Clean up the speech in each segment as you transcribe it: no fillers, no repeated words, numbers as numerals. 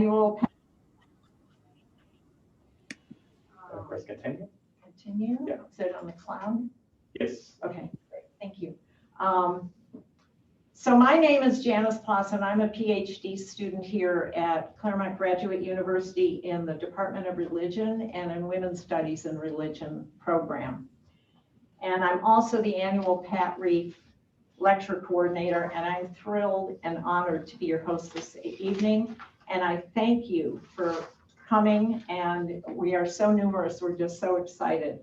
annual. Press continue. Continue? Yeah. Is it on the cloud? Yes. Okay, great, thank you. So my name is Janice Ploss, and I'm a PhD student here at Claremont Graduate University in the Department of Religion and in Women's Studies and Religion program. And I'm also the annual Pat Reif lecture coordinator, and I'm thrilled and honored to be your host this evening. And I thank you for coming, and we are so numerous, we're just so excited.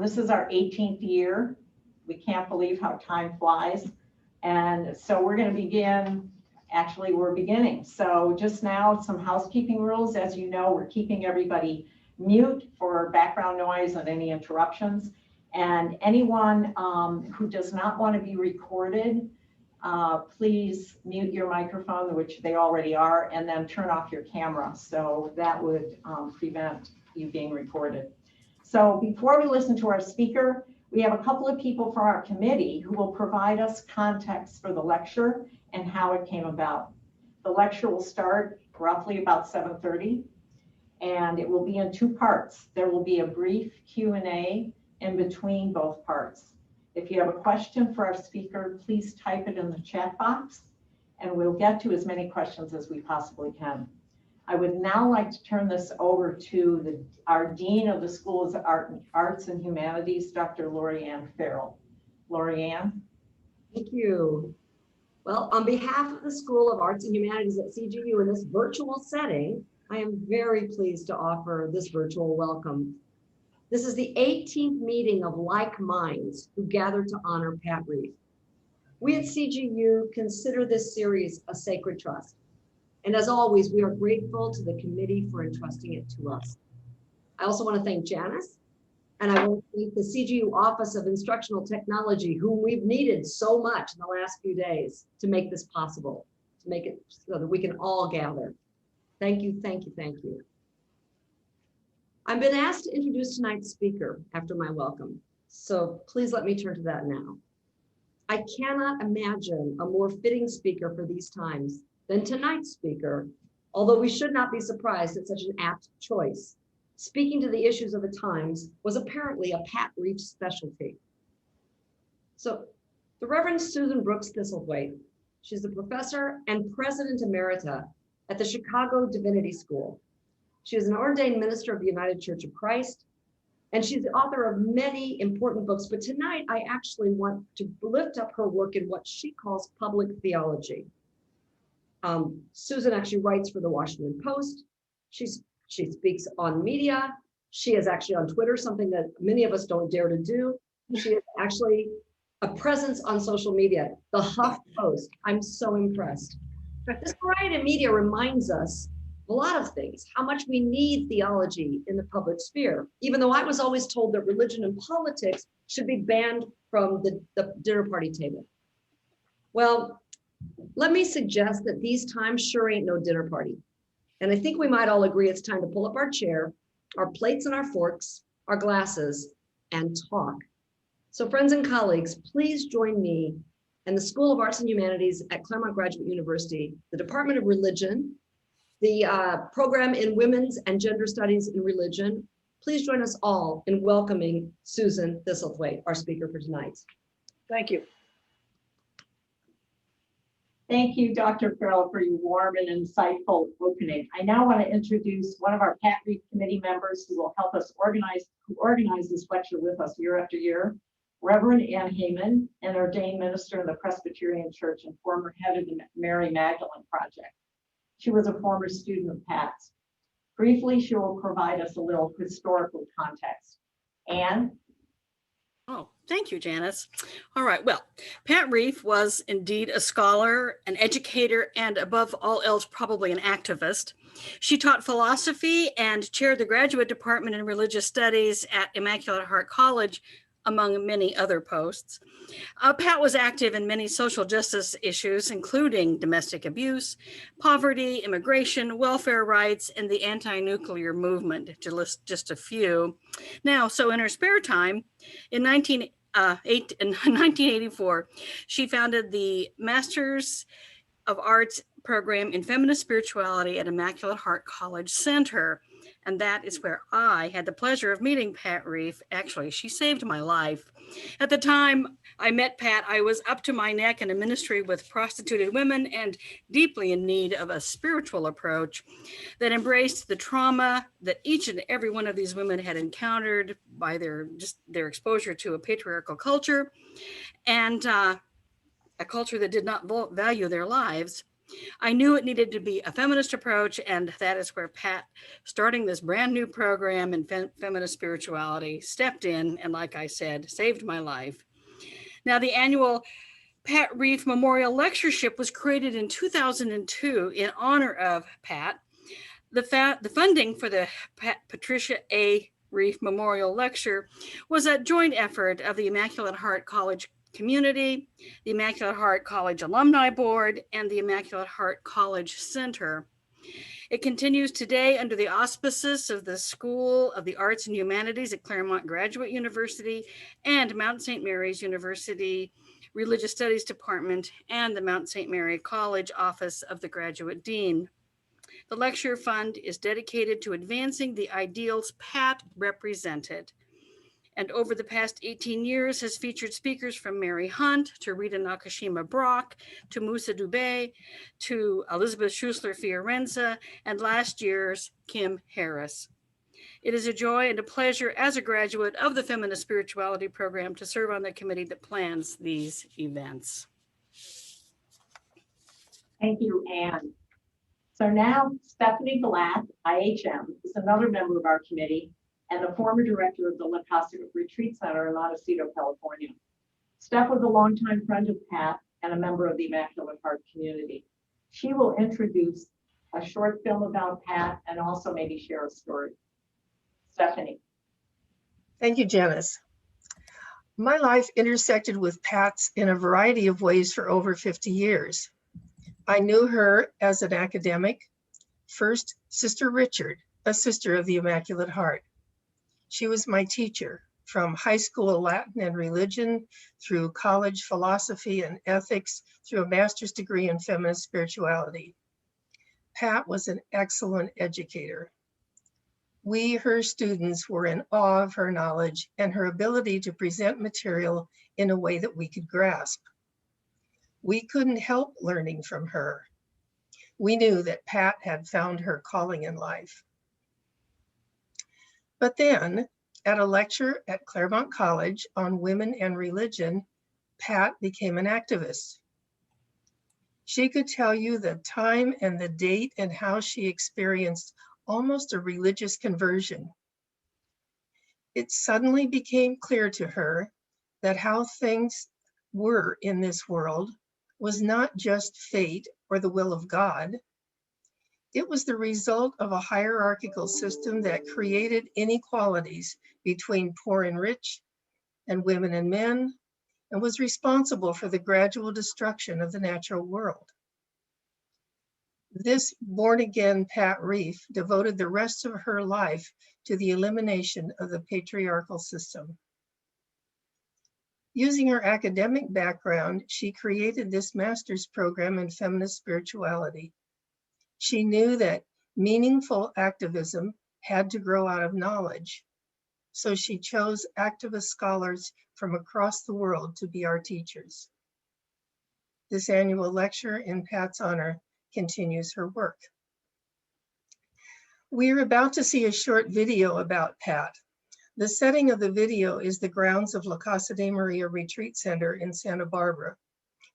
This is our 18th year. We can't believe how time flies. And so we're going to begin, actually we're beginning. So just now, some housekeeping rules. As you know, we're keeping everybody mute for background noise and any interruptions. And anyone who does not want to be recorded, please mute your microphone, which they already are, and then turn off your camera. So that would prevent you being recorded. So before we listen to our speaker, we have a couple of people from our committee who will provide us context for the lecture and how it came about. The lecture will start roughly about 7:30, and it will be in two parts. There will be a brief Q&A in between both parts. If you have a question for our speaker, please type it in the chat box, and we'll get to as many questions as we possibly can. I would now like to turn this over to our Dean of the School of Arts and Humanities, Dr. Lori-Ann Farrell. Lori-Ann? Thank you. Well, on behalf of the School of Arts and Humanities at CGU in this virtual setting, I am very pleased to offer this virtual welcome. This is the 18th meeting of like minds who gathered to honor Pat Reif. We at CGU consider this series a sacred trust. And as always, we are grateful to the committee for entrusting it to us. I also want to thank Janice, and I want to thank the CGU Office of Instructional Technology, whom we've needed so much in the last few days to make this possible, to make it so that we can all gather. Thank you, thank you, thank you. I've been asked to introduce tonight's speaker after my welcome, so please let me turn to that now. I cannot imagine a more fitting speaker for these times than tonight's speaker, although we should not be surprised at such an apt choice. Speaking to the issues of the times was apparently a Pat Reif specialty. So the Reverend Susan Brooks Thistlethwaite, she's the professor and president emerita at the Chicago Divinity School. She is an ordained minister of the United Church of Christ, and she's the author of many important books, but tonight I actually want to lift up her work in what she calls public theology. Susan actually writes for the Washington Post. She speaks on media. She is actually on Twitter, something that many of us don't dare to do. She is actually a presence on social media, the Huff Post. I'm so impressed. This variety of media reminds us a lot of things, how much we need theology in the public sphere, even though I was always told that religion and politics should be banned from the dinner party table. Well, let me suggest that these times sure ain't no dinner party. And I think we might all agree it's time to pull up our chair, our plates and our forks, our glasses, and talk. So friends and colleagues, please join me and the School of Arts and Humanities at Claremont Graduate University, the Department of Religion, the program in Women's and Gender Studies in Religion. Please join us all in welcoming Susan Thistlethwaite, our speaker for tonight. Thank you. Thank you, Dr. Farrell, for your warm and insightful opening. I now want to introduce one of our Pat Reif committee members who will help us organize this lecture with us year after year, Reverend Ann Heyman, an ordained minister in the Presbyterian Church and former head of the Mary Magdalene Project. She was a former student of Pat's. Briefly, she will provide us a little historical context. Ann? Oh, thank you, Janice. All right, well, Pat Reif was indeed a scholar, an educator, and above all else, probably an activist. She taught philosophy and chaired the graduate department in religious studies at Immaculate Heart College, among many other posts. Pat was active in many social justice issues, including domestic abuse, poverty, immigration, welfare rights, and the anti-nuclear movement, to list just a few. Now, so in her spare time, in 1984, she founded the Masters of Arts program in feminist spirituality at Immaculate Heart College Center. And that is where I had the pleasure of meeting Pat Reif. Actually, she saved my life. At the time I met Pat, I was up to my neck in a ministry with prostituted women and deeply in need of a spiritual approach that embraced the trauma that each and every one of these women had encountered by their exposure to a patriarchal culture and a culture that did not value their lives. I knew it needed to be a feminist approach, and that is where Pat, starting this brand new program in feminist spirituality, stepped in and, like I said, saved my life. Now, the annual Pat Reif Memorial Lectureship was created in 2002 in honor of Pat. The funding for the Patricia A. Reif Memorial Lecture was a joint effort of the Immaculate Heart College community, the Immaculate Heart College Alumni Board, and the Immaculate Heart College Center. It continues today under the auspices of the School of the Arts and Humanities at Claremont Graduate University and Mount St. Mary's University Religious Studies Department and the Mount St. Mary College Office of the Graduate Dean. The lecture fund is dedicated to advancing the ideals Pat represented, and over the past 18 years has featured speakers from Mary Hunt to Rita Nakashima Brock to Musa Dubé to Elizabeth Schussler Fiorenza and last year's Kim Harris. It is a joy and a pleasure as a graduate of the Feminist Spirituality Program to serve on the committee that plans these events. Thank you, Anne. So now Stephanie Black, IHM, is another member of our committee and the former director of the La Casa Retreat Center in Montecito, California. Steph was a longtime friend of Pat and a member of the Immaculate Heart community. She will introduce a short film about Pat and also maybe share a story. Stephanie. Thank you, Janice. My life intersected with Pat's in a variety of ways for over 50 years. I knew her as an academic, first Sister Richard, a sister of the Immaculate Heart. She was my teacher from high school Latin and religion through college philosophy and ethics through a master's degree in feminist spirituality. Pat was an excellent educator. We, her students, were in awe of her knowledge and her ability to present material in a way that we could grasp. We couldn't help learning from her. We knew that Pat had found her calling in life. But then, at a lecture at Claremont College on women and religion, Pat became an activist. She could tell you the time and the date and how she experienced almost a religious conversion. It suddenly became clear to her that how things were in this world was not just fate or the will of God. It was the result of a hierarchical system that created inequalities between poor and rich and women and men, and was responsible for the gradual destruction of the natural world. This born-again Pat Reif devoted the rest of her life to the elimination of the patriarchal system. Using her academic background, she created this master's program in feminist spirituality. She knew that meaningful activism had to grow out of knowledge, so she chose activist scholars from across the world to be our teachers. This annual lecture in Pat's honor continues her work. We're about to see a short video about Pat. The setting of the video is the grounds of La Casa de Maria Retreat Center in Santa Barbara,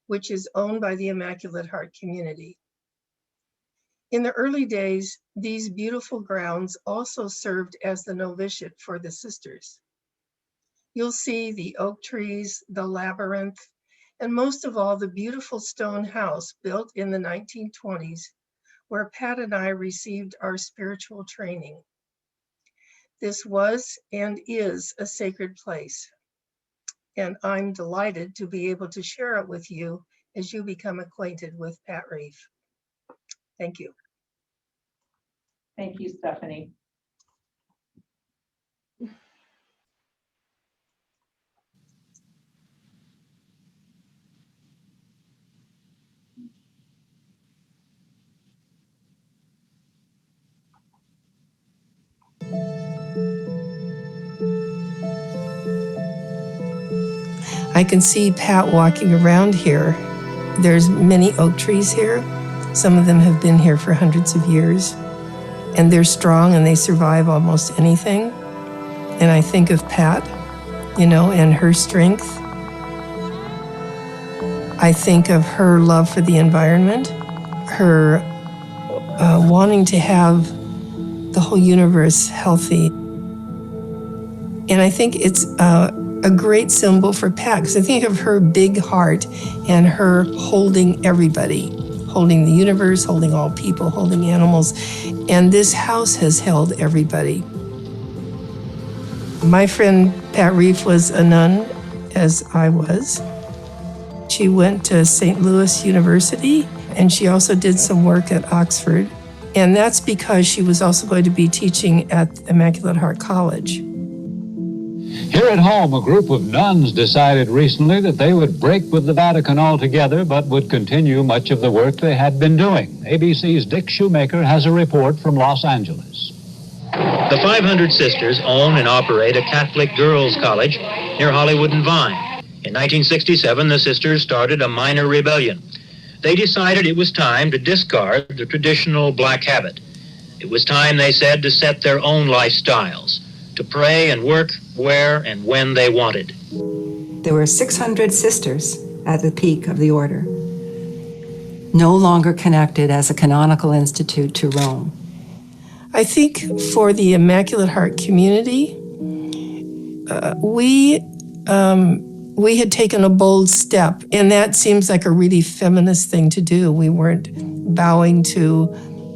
which is owned by the Immaculate Heart community. In the early days, these beautiful grounds also served as the novitiate for the sisters. You'll see the oak trees, the labyrinth, and most of all, the beautiful stone house built in the 1920s, where Pat and I received our spiritual training. This was and is a sacred place, and I'm delighted to be able to share it with you as you become acquainted with Pat Reif. Thank you. Thank you, Stephanie. I can see Pat walking around here. There's many oak trees here. Some of them have been here for hundreds of years. And they're strong and they survive almost anything. And I think of Pat, and her strength. I think of her love for the environment, her wanting to have the whole universe healthy. And I think it's a great symbol for Pat, because I think of her big heart and her holding everybody, holding the universe, holding all people, holding animals. And this house has held everybody. My friend Pat Reif was a nun, as I was. She went to St. Louis University, and she also did some work at Oxford. And that's because she was also going to be teaching at Immaculate Heart College. Here at home, a group of nuns decided recently that they would break with the Vatican altogether, but would continue much of the work they had been doing. ABC's Dick Shoemaker has a report from Los Angeles. The 500 sisters own and operate a Catholic girls' college near Hollywood and Vine. In 1967, the sisters started a minor rebellion. They decided it was time to discard the traditional black habit. It was time, they said, to set their own lifestyles, to pray and work where and when they wanted. There were 600 sisters at the peak of the order, no longer connected as a canonical institute to Rome. I think for the Immaculate Heart community, we had taken a bold step, and that seems like a really feminist thing to do. We weren't bowing to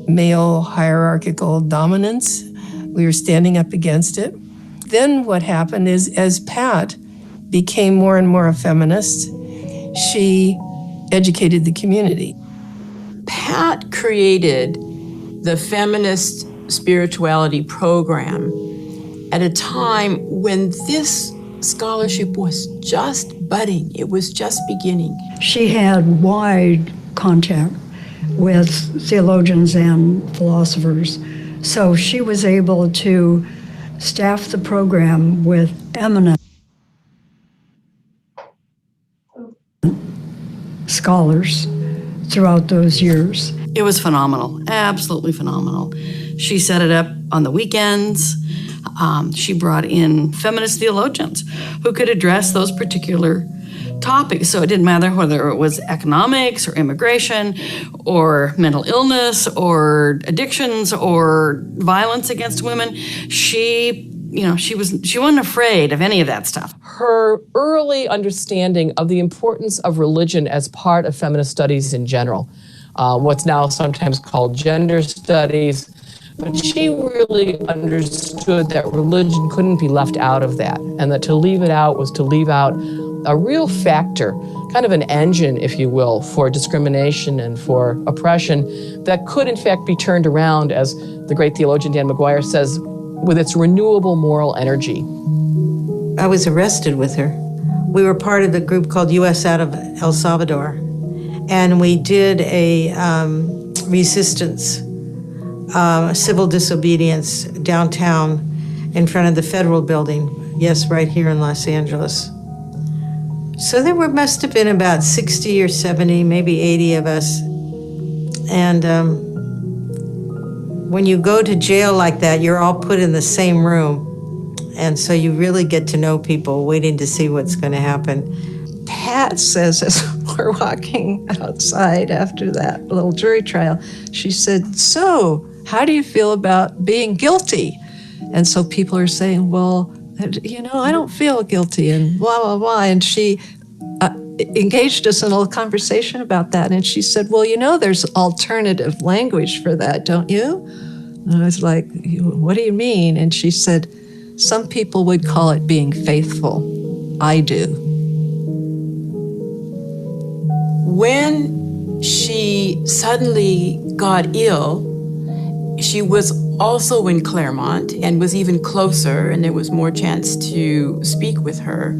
male hierarchical dominance. We were standing up against it. Then what happened is, as Pat became more and more a feminist, she educated the community. Pat created the feminist spirituality program at a time when this scholarship was just budding. It was just beginning. She had wide contact with theologians and philosophers, so she was able to staff the program with eminent scholars throughout those years. It was phenomenal, absolutely phenomenal. She set it up on the weekends. She brought in feminist theologians who could address those particular topics. So it didn't matter whether it was economics or immigration or mental illness or addictions or violence against women. She wasn't afraid of any of that stuff. Her early understanding of the importance of religion as part of feminist studies in general, what's now sometimes called gender studies, but she really understood that religion couldn't be left out of that, and that to leave it out was to leave out a real factor, kind of an engine, if you will, for discrimination and for oppression that could in fact be turned around, as the great theologian Dan McGuire says, with its renewable moral energy. I was arrested with her. We were part of the group called U.S. Out of El Salvador, and we did a resistance, civil disobedience downtown in front of the federal building. Yes, right here in Los Angeles. So there must have been about 60 or 70, maybe 80 of us. And when you go to jail like that, you're all put in the same room. And so you really get to know people, waiting to see what's going to happen. Pat says, as we're walking outside after that little jury trial, she said, "So, how do you feel about being guilty?" And so people are saying, "Well, I don't feel guilty," and blah, blah, blah. And she engaged us in a little conversation about that. And she said, "Well, there's alternative language for that, don't you?" And I was like, "What do you mean?" And she said, "Some people would call it being faithful. I do." When she suddenly got ill, she was also in Claremont and was even closer, and there was more chance to speak with her.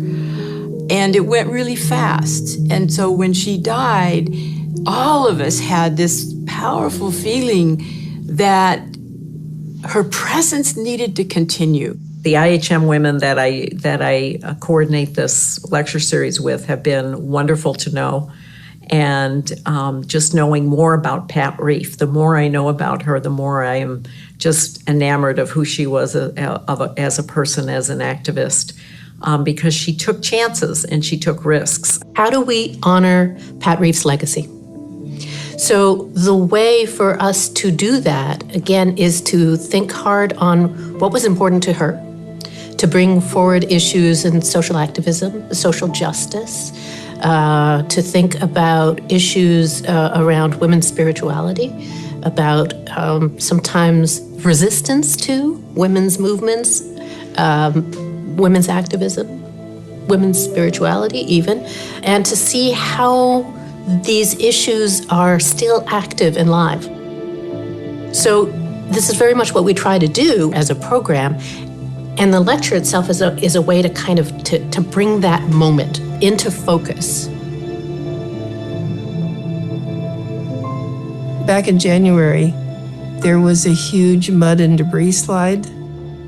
And it went really fast. And so when she died, all of us had this powerful feeling that her presence needed to continue. the IHM women that I coordinate this lecture series with have been wonderful to know. And just knowing more about Pat Reif, the more I know about her, the more I am just enamored of who she was as a person, as an activist, because she took chances and she took risks. How do we honor Pat Reif's legacy? So the way for us to do that, again, is to think hard on what was important to her, to bring forward issues in social activism, social justice, to think about issues around women's spirituality, about sometimes resistance to women's movements, women's activism, women's spirituality even, and to see how these issues are still active and live. So this is very much what we try to do as a program. And the lecture itself is a way to kind of to bring that moment into focus. Back in January, there was a huge mud and debris slide.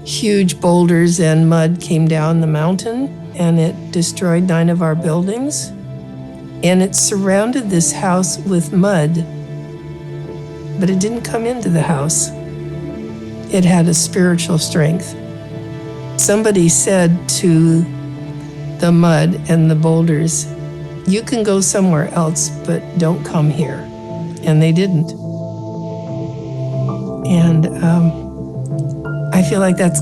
Huge boulders and mud came down the mountain, and it destroyed 9 of our buildings. And it surrounded this house with mud, but it didn't come into the house. It had a spiritual strength. Somebody said to the mud and the boulders, "You can go somewhere else, but don't come here." And they didn't. And I feel like that's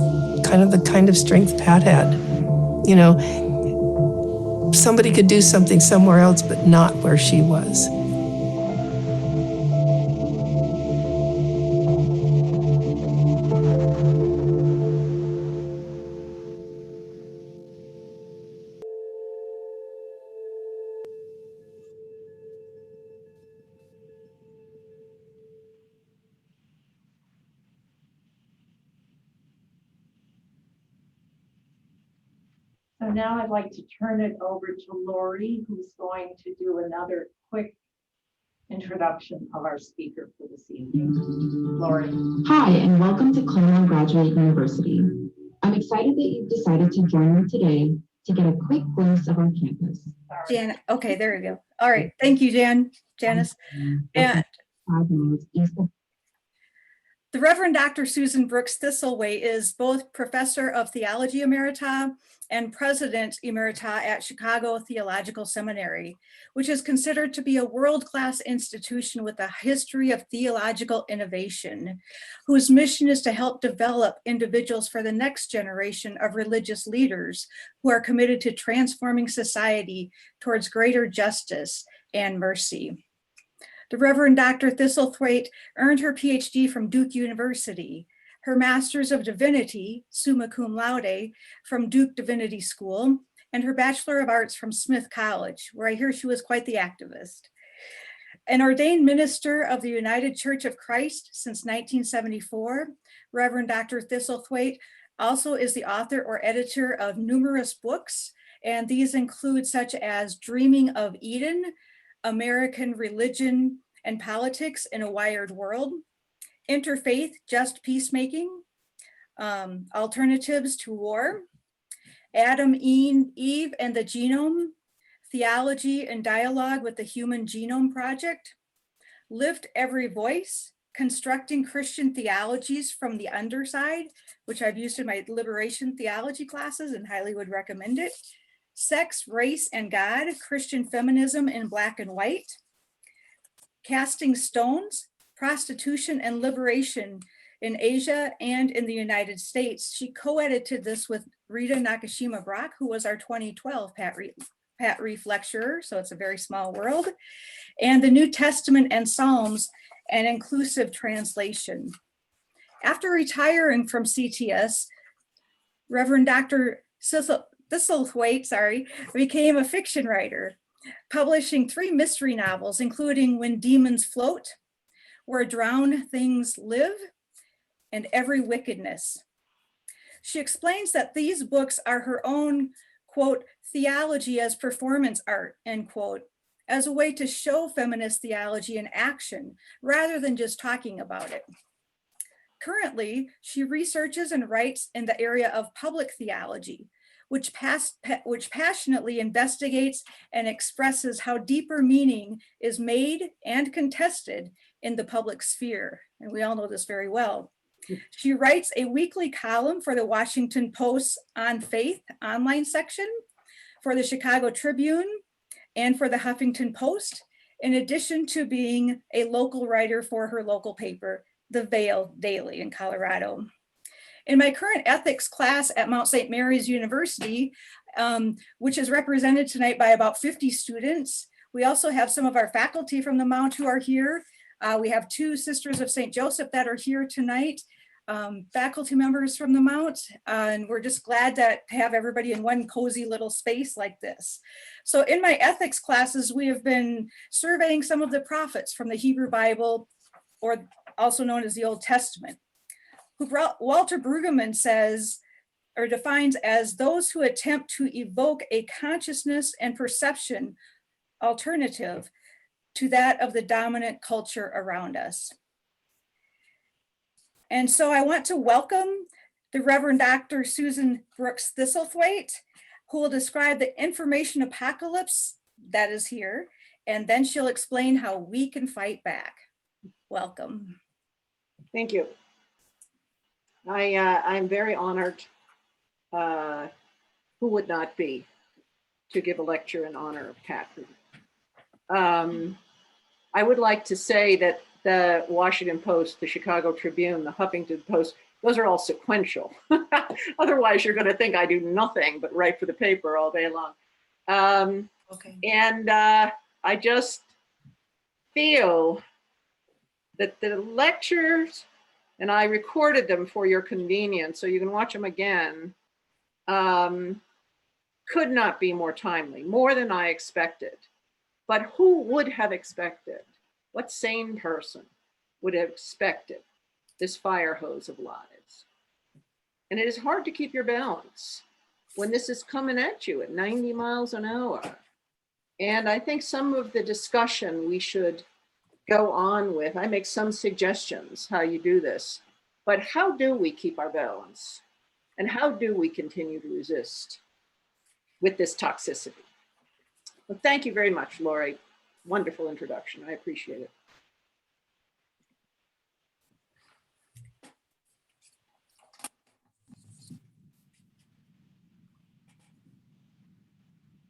kind of the kind of strength Pat had. You know, somebody could do something somewhere else, but not where she was. So now I'd like to turn it over to Lori, who's going to do another quick introduction of our speaker for this evening. Lori. Hi, and welcome to Claremont Graduate University. I'm excited that you've decided to join me today to get a quick glimpse of our campus. Jan, okay, there you go. All right, thank you, Janice. And 5 miles east of the Reverend Dr. Susan Brooks Thistlethwaite is both Professor of Theology Emerita and President Emerita at Chicago Theological Seminary, which is considered to be a world-class institution with a history of theological innovation, whose mission is to help develop individuals for the next generation of religious leaders who are committed to transforming society towards greater justice and mercy. The Reverend Dr. Thistlethwaite earned her PhD from Duke University, her Master's of Divinity, summa cum laude, from Duke Divinity School, and her Bachelor of Arts from Smith College, where I hear she was quite the activist. An ordained minister of the United Church of Christ since 1974, Reverend Dr. Thistlethwaite also is the author or editor of numerous books, and these include such as Dreaming of Eden, American Religion and Politics in a Wired World, Interfaith, Just Peacemaking, Alternatives to War, Adam, Eve and the Genome, Theology and Dialogue with the Human Genome Project, Lift Every Voice, Constructing Christian Theologies from the Underside, which I've used in my liberation theology classes and highly would recommend it, Sex, Race, and God, Christian Feminism in Black and White, Casting Stones, Prostitution and Liberation in Asia and in the United States. She co-edited this with Rita Nakashima-Brock, who was our 2012 Pat Reif lecturer, so it's a very small world, and the New Testament and Psalms, an inclusive translation. After retiring from CTS, Reverend Dr. Thistlethwaite, became a fiction writer, publishing 3 mystery novels, including When Demons Float, Where Drowned Things Live, and Every Wickedness. She explains that these books are her own, quote, theology as performance art, end quote, as a way to show feminist theology in action rather than just talking about it. Currently, she researches and writes in the area of public theology, which passionately investigates and expresses how deeper meaning is made and contested in the public sphere. And we all know this very well. She writes a weekly column for the Washington Post's On Faith online section, for the Chicago Tribune, and for the Huffington Post, in addition to being a local writer for her local paper, The Vale Daily in Colorado. In my current ethics class at Mount St. Mary's University, which is represented tonight by about 50 students, we also have some of our faculty from the Mount who are here. We have 2 Sisters of St. Joseph that are here tonight, faculty members from the Mount, and we're just glad to have everybody in one cozy little space like this. So in my ethics classes, we have been surveying some of the prophets from the Hebrew Bible, or also known as the Old Testament, who Walter Brueggemann says, or defines as those who attempt to evoke a consciousness and perception alternative to that of the dominant culture around us. And so I want to welcome the Reverend Dr. Susan Brooks Thistlethwaite, who will describe the information apocalypse that is here, and then she'll explain how we can fight back. Welcome. Thank you. I'm very honored, who would not be, to give a lecture in honor of Pat. I would like to say that the Washington Post, the Chicago Tribune, the Huffington Post, those are all sequential. Otherwise, you're going to think I do nothing but write for the paper all day long. Okay. And I just feel that the lectures, and I recorded them for your convenience, so you can watch them again, could not be more timely, more than I expected. But who would have expected? What sane person would have expected this fire hose of lies? And it is hard to keep your balance when this is coming at you at 90 miles an hour. And I think some of the discussion we should go on with, I make some suggestions how you do this, but how do we keep our balance? And how do we continue to resist with this toxicity? Well, thank you very much, Lori. Wonderful introduction. I appreciate it.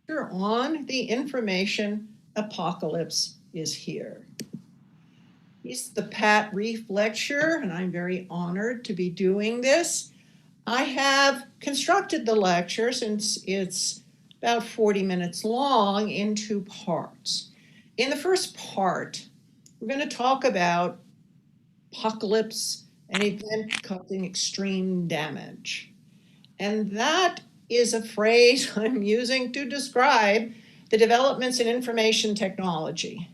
On the information apocalypse is here. He's the Pat Reif lecture, and I'm very honored to be doing this. I have constructed the lecture, since it's about 40 minutes long, in 2 parts. In the first part, we're going to talk about apocalypse, an event causing extreme damage. And that is a phrase I'm using to describe the developments in information technology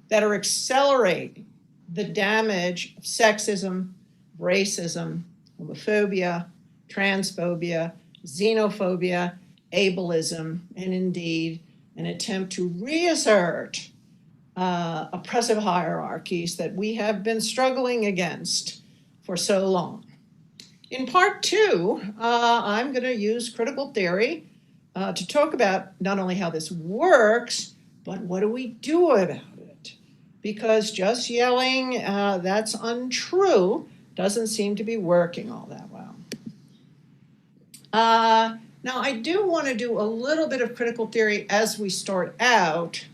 that are accelerating the damage of sexism, racism, homophobia, transphobia, xenophobia, ableism, and indeed an attempt to reassert oppressive hierarchies that we have been struggling against for so long. In part 2, I'm going to use critical theory to talk about not only how this works, but what do we do about it? Because just yelling, that's untrue, doesn't seem to be working all that well. Now, I do want to do a little bit of critical theory as we start out.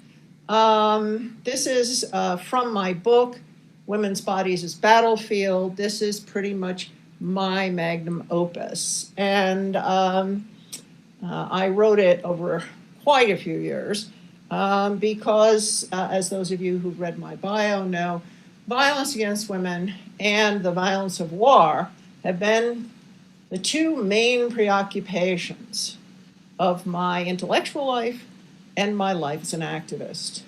This is from my book, Women's Bodies as Battlefield. This is pretty much my magnum opus. And I wrote it over quite a few years because, as those of you who've read my bio know, violence against women and the violence of war have been the 2 main preoccupations of my intellectual life and my life as an activist.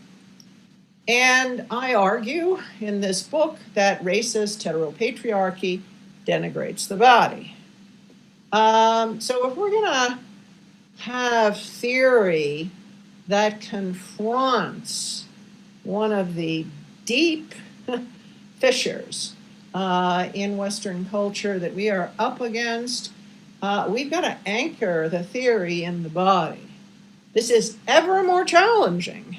And I argue in this book that racist heteropatriarchy denigrates the body. So if we're gonna have theory that confronts one of the deep fissures in Western culture that we are up against. We've got to anchor the theory in the body. This is ever more challenging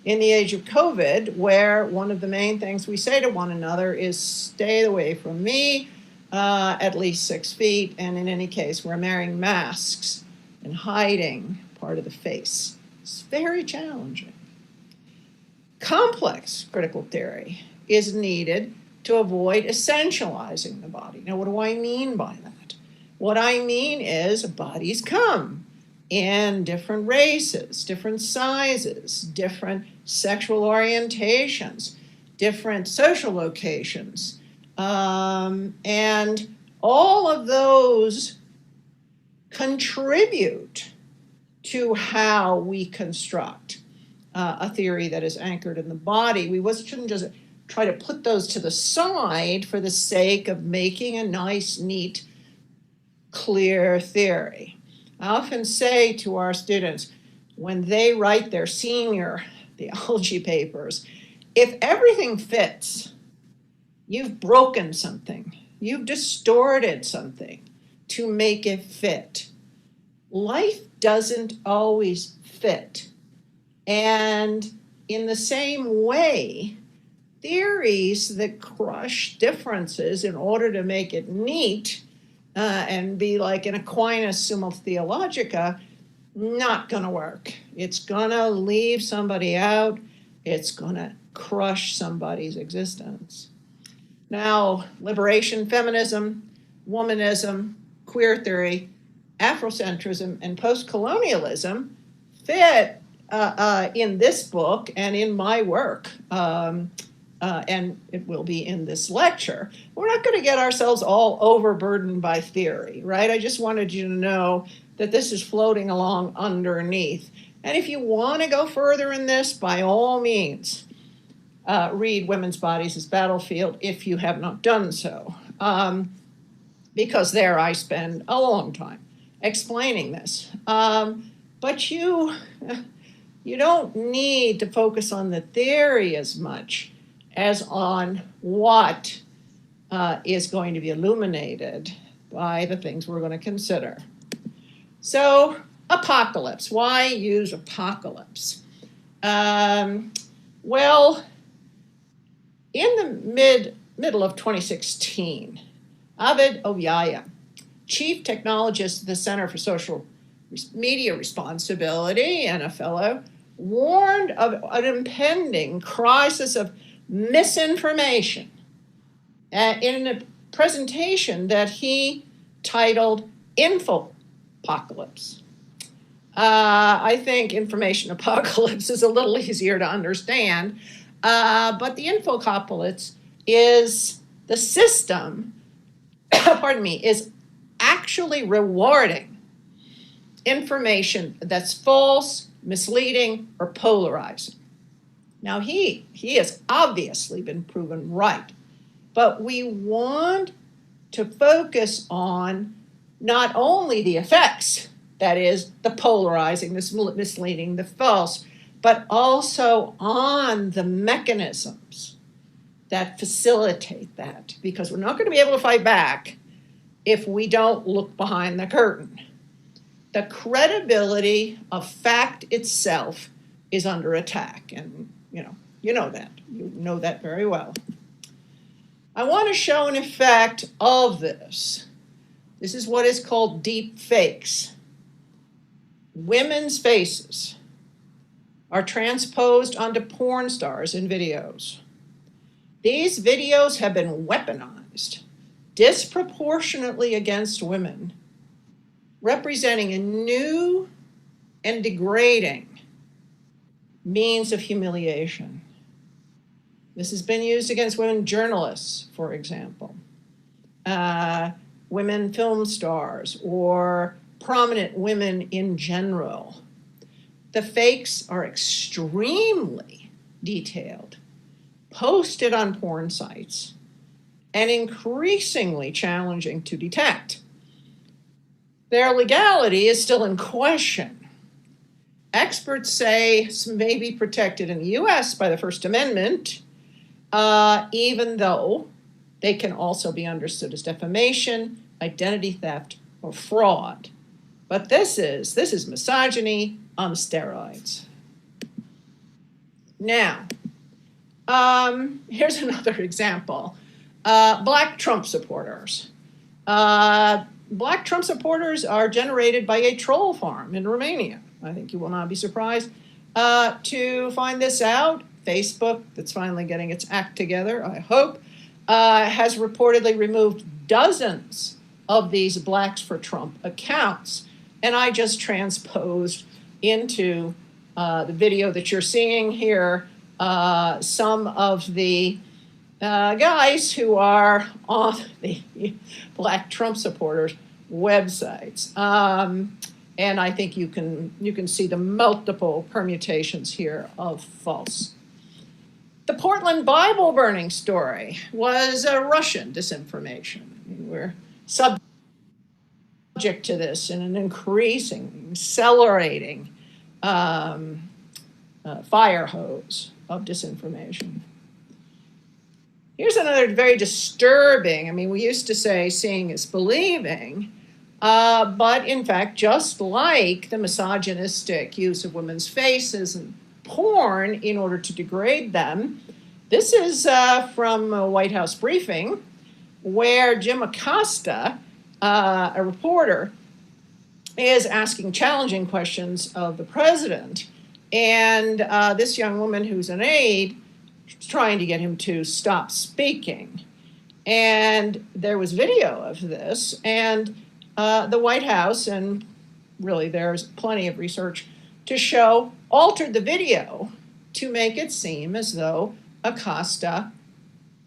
in the age of COVID, where one of the main things we say to one another is stay away from me, at least 6 feet, and in any case, we're wearing masks and hiding part of the face. It's very challenging. Complex critical theory is needed to avoid essentializing the body. Now, what do I mean by that? What I mean is bodies come in different races, different sizes, different sexual orientations, different social locations, and all of those contribute to how we construct a theory that is anchored in the body. We shouldn't just try to put those to the side for the sake of making a nice, neat, clear theory. I often say to our students, when they write their senior theology papers, if everything fits, you've broken something, you've distorted something to make it fit. Life doesn't always fit. And in the same way, theories that crush differences in order to make it neat and be like an Aquinas Summa Theologica, not going to work. It's going to leave somebody out. It's going to crush somebody's existence. Now, liberation, feminism, womanism, queer theory, Afrocentrism, and post-colonialism fit in this book and in my work, and it will be in this lecture. We're not going to get ourselves all overburdened by theory, right? I just wanted you to know that this is floating along underneath. And if you want to go further in this, by all means, read Women's Bodies as Battlefield if you have not done so, because there I spend a long time explaining this. But you don't need to focus on the theory as much as on what is going to be illuminated by the things we're going to consider. So, apocalypse. Why use apocalypse? Well, in the middle of 2016, Abid Ovyaya, chief technologist at the Center for Social Media Responsibility and a fellow, warned of an impending crisis of misinformation in a presentation that he titled Infopocalypse. I think Information Apocalypse is a little easier to understand, but the Infopocalypse is the system, is actually rewarding information that's false, misleading, or polarizing. Now, he has obviously been proven right, but we want to focus on not only the effects, that is, the polarizing, the misleading, the false, but also on the mechanisms that facilitate that, because we're not going to be able to fight back if we don't look behind the curtain. The credibility of fact itself is under attack, and you know that very well. I want to show an effect of this. This is what is called deep fakes. Women's faces are transposed onto porn stars in videos. These videos have been weaponized disproportionately against women, representing a new and degrading means of humiliation. This has been used against women journalists, for example, women film stars, or prominent women in general. The fakes are extremely detailed, posted on porn sites, and increasingly challenging to detect. Their legality is still in question. Experts say some may be protected in the US by the First Amendment, even though They can also be understood as defamation, identity theft, or fraud. But this is misogyny on steroids. Now, here's another example. Black Trump supporters. Black Trump supporters are generated by a troll farm in Romania. I think you will not be surprised to find this out. Facebook, that's finally getting its act together, I hope, has reportedly removed dozens of these Blacks for Trump accounts. And I just transposed into the video that you're seeing here some of the guys who are on the Black Trump supporters websites. And I think you can see the multiple permutations here of false. The Portland Bible burning story was a Russian disinformation. I mean, we're subject to this in an increasing, accelerating fire hose of disinformation. Here's another very disturbing, I mean, we used to say seeing is believing, but in fact, just like the misogynistic use of women's faces and porn in order to degrade them, this is from a White House briefing where Jim Acosta, a reporter, is asking challenging questions of the president. And this young woman who's an aide is trying to get him to stop speaking. And there was video of this, and the White House, and really there's plenty of research to show, altered the video to make it seem as though Acosta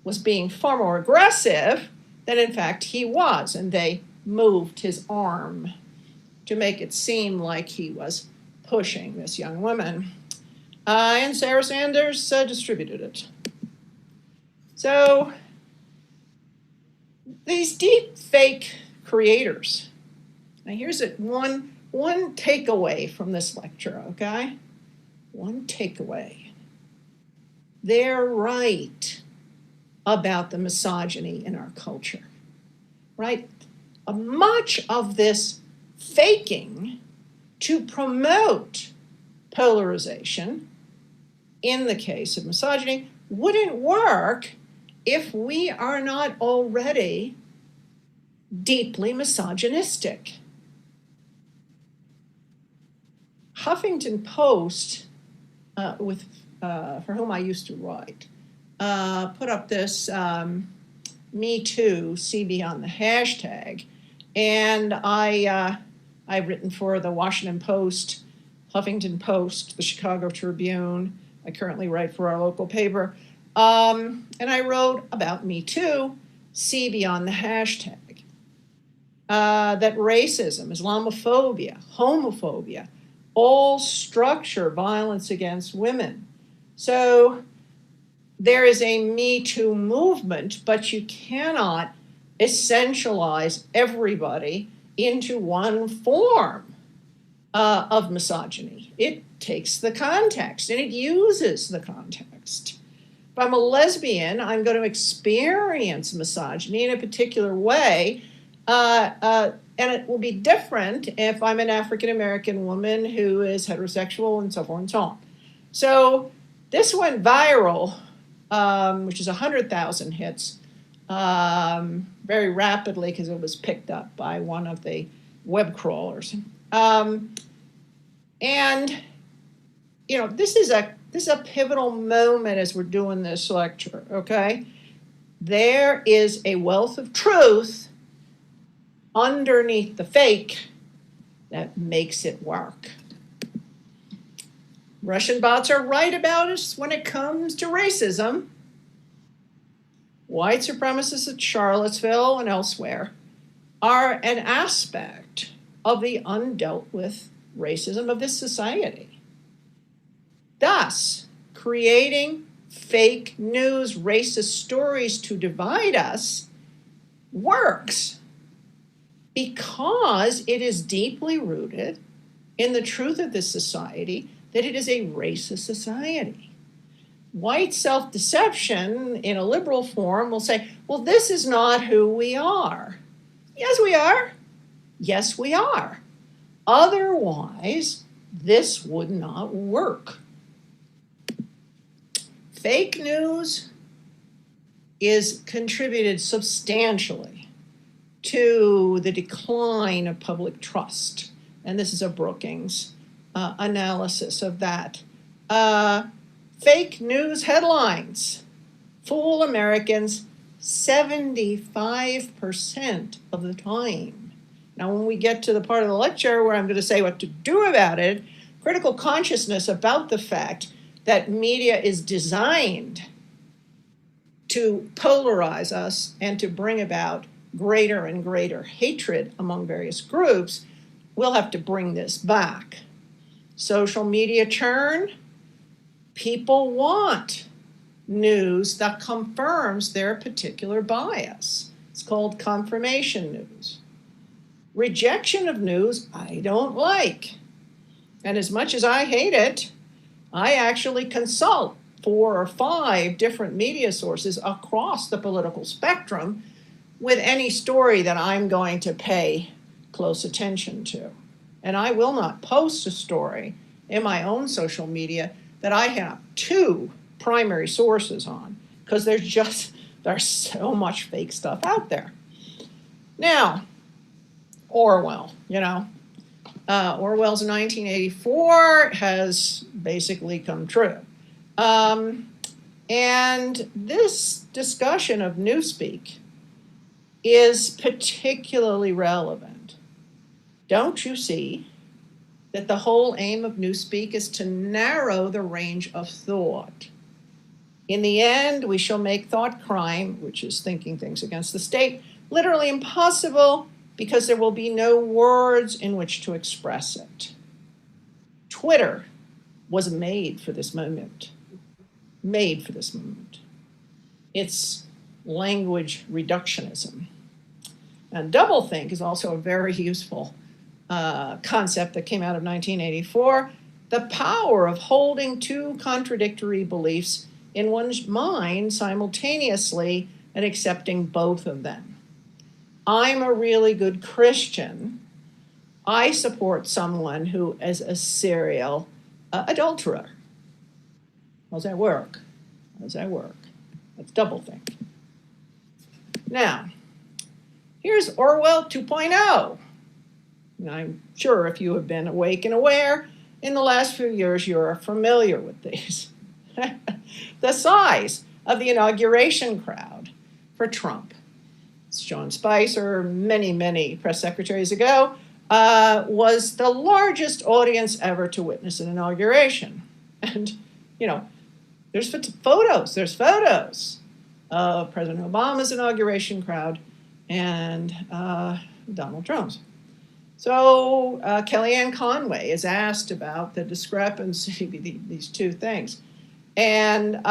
was being far more aggressive than in fact he was. And they moved his arm to make it seem like he was pushing this young woman. And Sarah Sanders distributed it. So these deep fake creators. Now here's one takeaway from this lecture, okay? One takeaway. They're right about the misogyny in our culture, right? Much of this faking to promote polarization, in the case of misogyny, wouldn't work if we are not already deeply misogynistic. Huffington Post, for whom I used to write, put up this Me Too, see beyond the hashtag, and I've written for the Washington Post, Huffington Post, the Chicago Tribune. I currently write for our local paper. And I wrote about Me Too, see beyond the hashtag. That racism, Islamophobia, homophobia, all structure violence against women. So there is a Me Too movement, but you cannot essentialize everybody into one form of misogyny. It takes the context and it uses the context. If I'm a lesbian, I'm going to experience misogyny in a particular way, and it will be different if I'm an African-American woman who is heterosexual and so forth and so on. So this went viral, which is 100,000 hits, very rapidly because it was picked up by one of the web crawlers. And, you know, this is a pivotal moment as we're doing this lecture, okay? There is a wealth of truth underneath the fake that makes it work. Russian bots are right about us when it comes to racism. White supremacists at Charlottesville and elsewhere are an aspect of the undealt with racism of this society. Thus, creating fake news, racist stories to divide us works because it is deeply rooted in the truth of this society that it is a racist society. white self-deception in a liberal form will say, well, this is not who we are. Yes, we are. Yes, we are. Otherwise, this would not work. Fake news is contributed substantially to the decline of public trust. And this is a Brookings analysis of that. Fake news headlines fool Americans 75% of the time. Now, when we get to the part of the lecture where I'm going to say what to do about it, critical consciousness about the fact that media is designed to polarize us and to bring about greater and greater hatred among various groups, we'll have to bring this back. Social media churn, people want news that confirms their particular bias. It's called confirmation news. Rejection of news, I don't like. And as much as I hate it, I actually consult 4 or 5 different media sources across the political spectrum with any story that I'm going to pay close attention to. And I will not post a story in my own social media that I have 2 primary sources on, because there's so much fake stuff out there. Now, Orwell, Orwell's 1984 has basically come true. And this discussion of newspeak is particularly relevant. Don't you see that the whole aim of newspeak is to narrow the range of thought? In the end, we shall make thought crime, which is thinking things against the state, literally impossible, because there will be no words in which to express it. Twitter was made for this moment. Made for this moment. It's language reductionism. And doublethink is also a very useful concept that came out of 1984. The power of holding 2 contradictory beliefs in one's mind simultaneously and accepting both of them. I'm a really good Christian. I support someone who is a serial adulterer. How does that work? How does that work? That's doublethink. Now, here's Orwell 2.0. And I'm sure if you have been awake and aware in the last few years, you're familiar with these. The size of the inauguration crowd for Trump. Sean Spicer, many press secretaries ago, was the largest audience ever to witness an inauguration. And, there's photos of President Obama's inauguration crowd and Donald Trump's. So Kellyanne Conway is asked about the discrepancy between these 2 things. And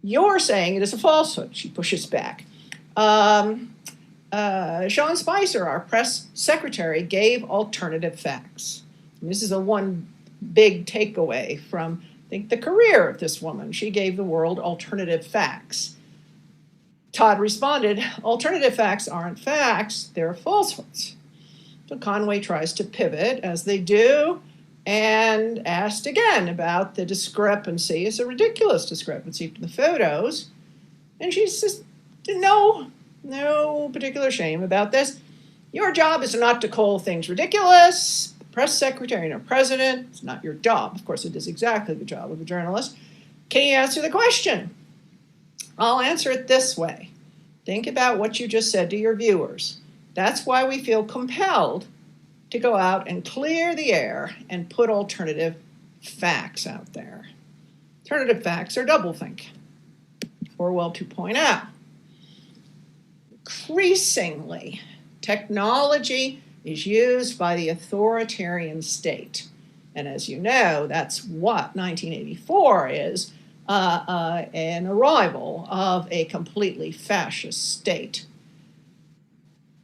you're saying it is a falsehood, she pushes back. Sean Spicer, our press secretary, gave alternative facts. And this is the one big takeaway from, I think, the career of this woman. She gave the world alternative facts. Todd responded, alternative facts aren't facts, they're falsehoods. So Conway tries to pivot, as they do, and asked again about the discrepancy. It's a ridiculous discrepancy to the photos. And she says, no particular shame about this. Your job is not to call things ridiculous. The press secretary and a president, it's not your job. Of course, it is exactly the job of a journalist. Can you answer the question? I'll answer it this way. Think about what you just said to your viewers. That's why we feel compelled to go out and clear the air and put alternative facts out there. Alternative facts are doublethink. Orwell 2.0. Increasingly, technology is used by the authoritarian state. And as you know, that's what 1984 is, an arrival of a completely fascist state.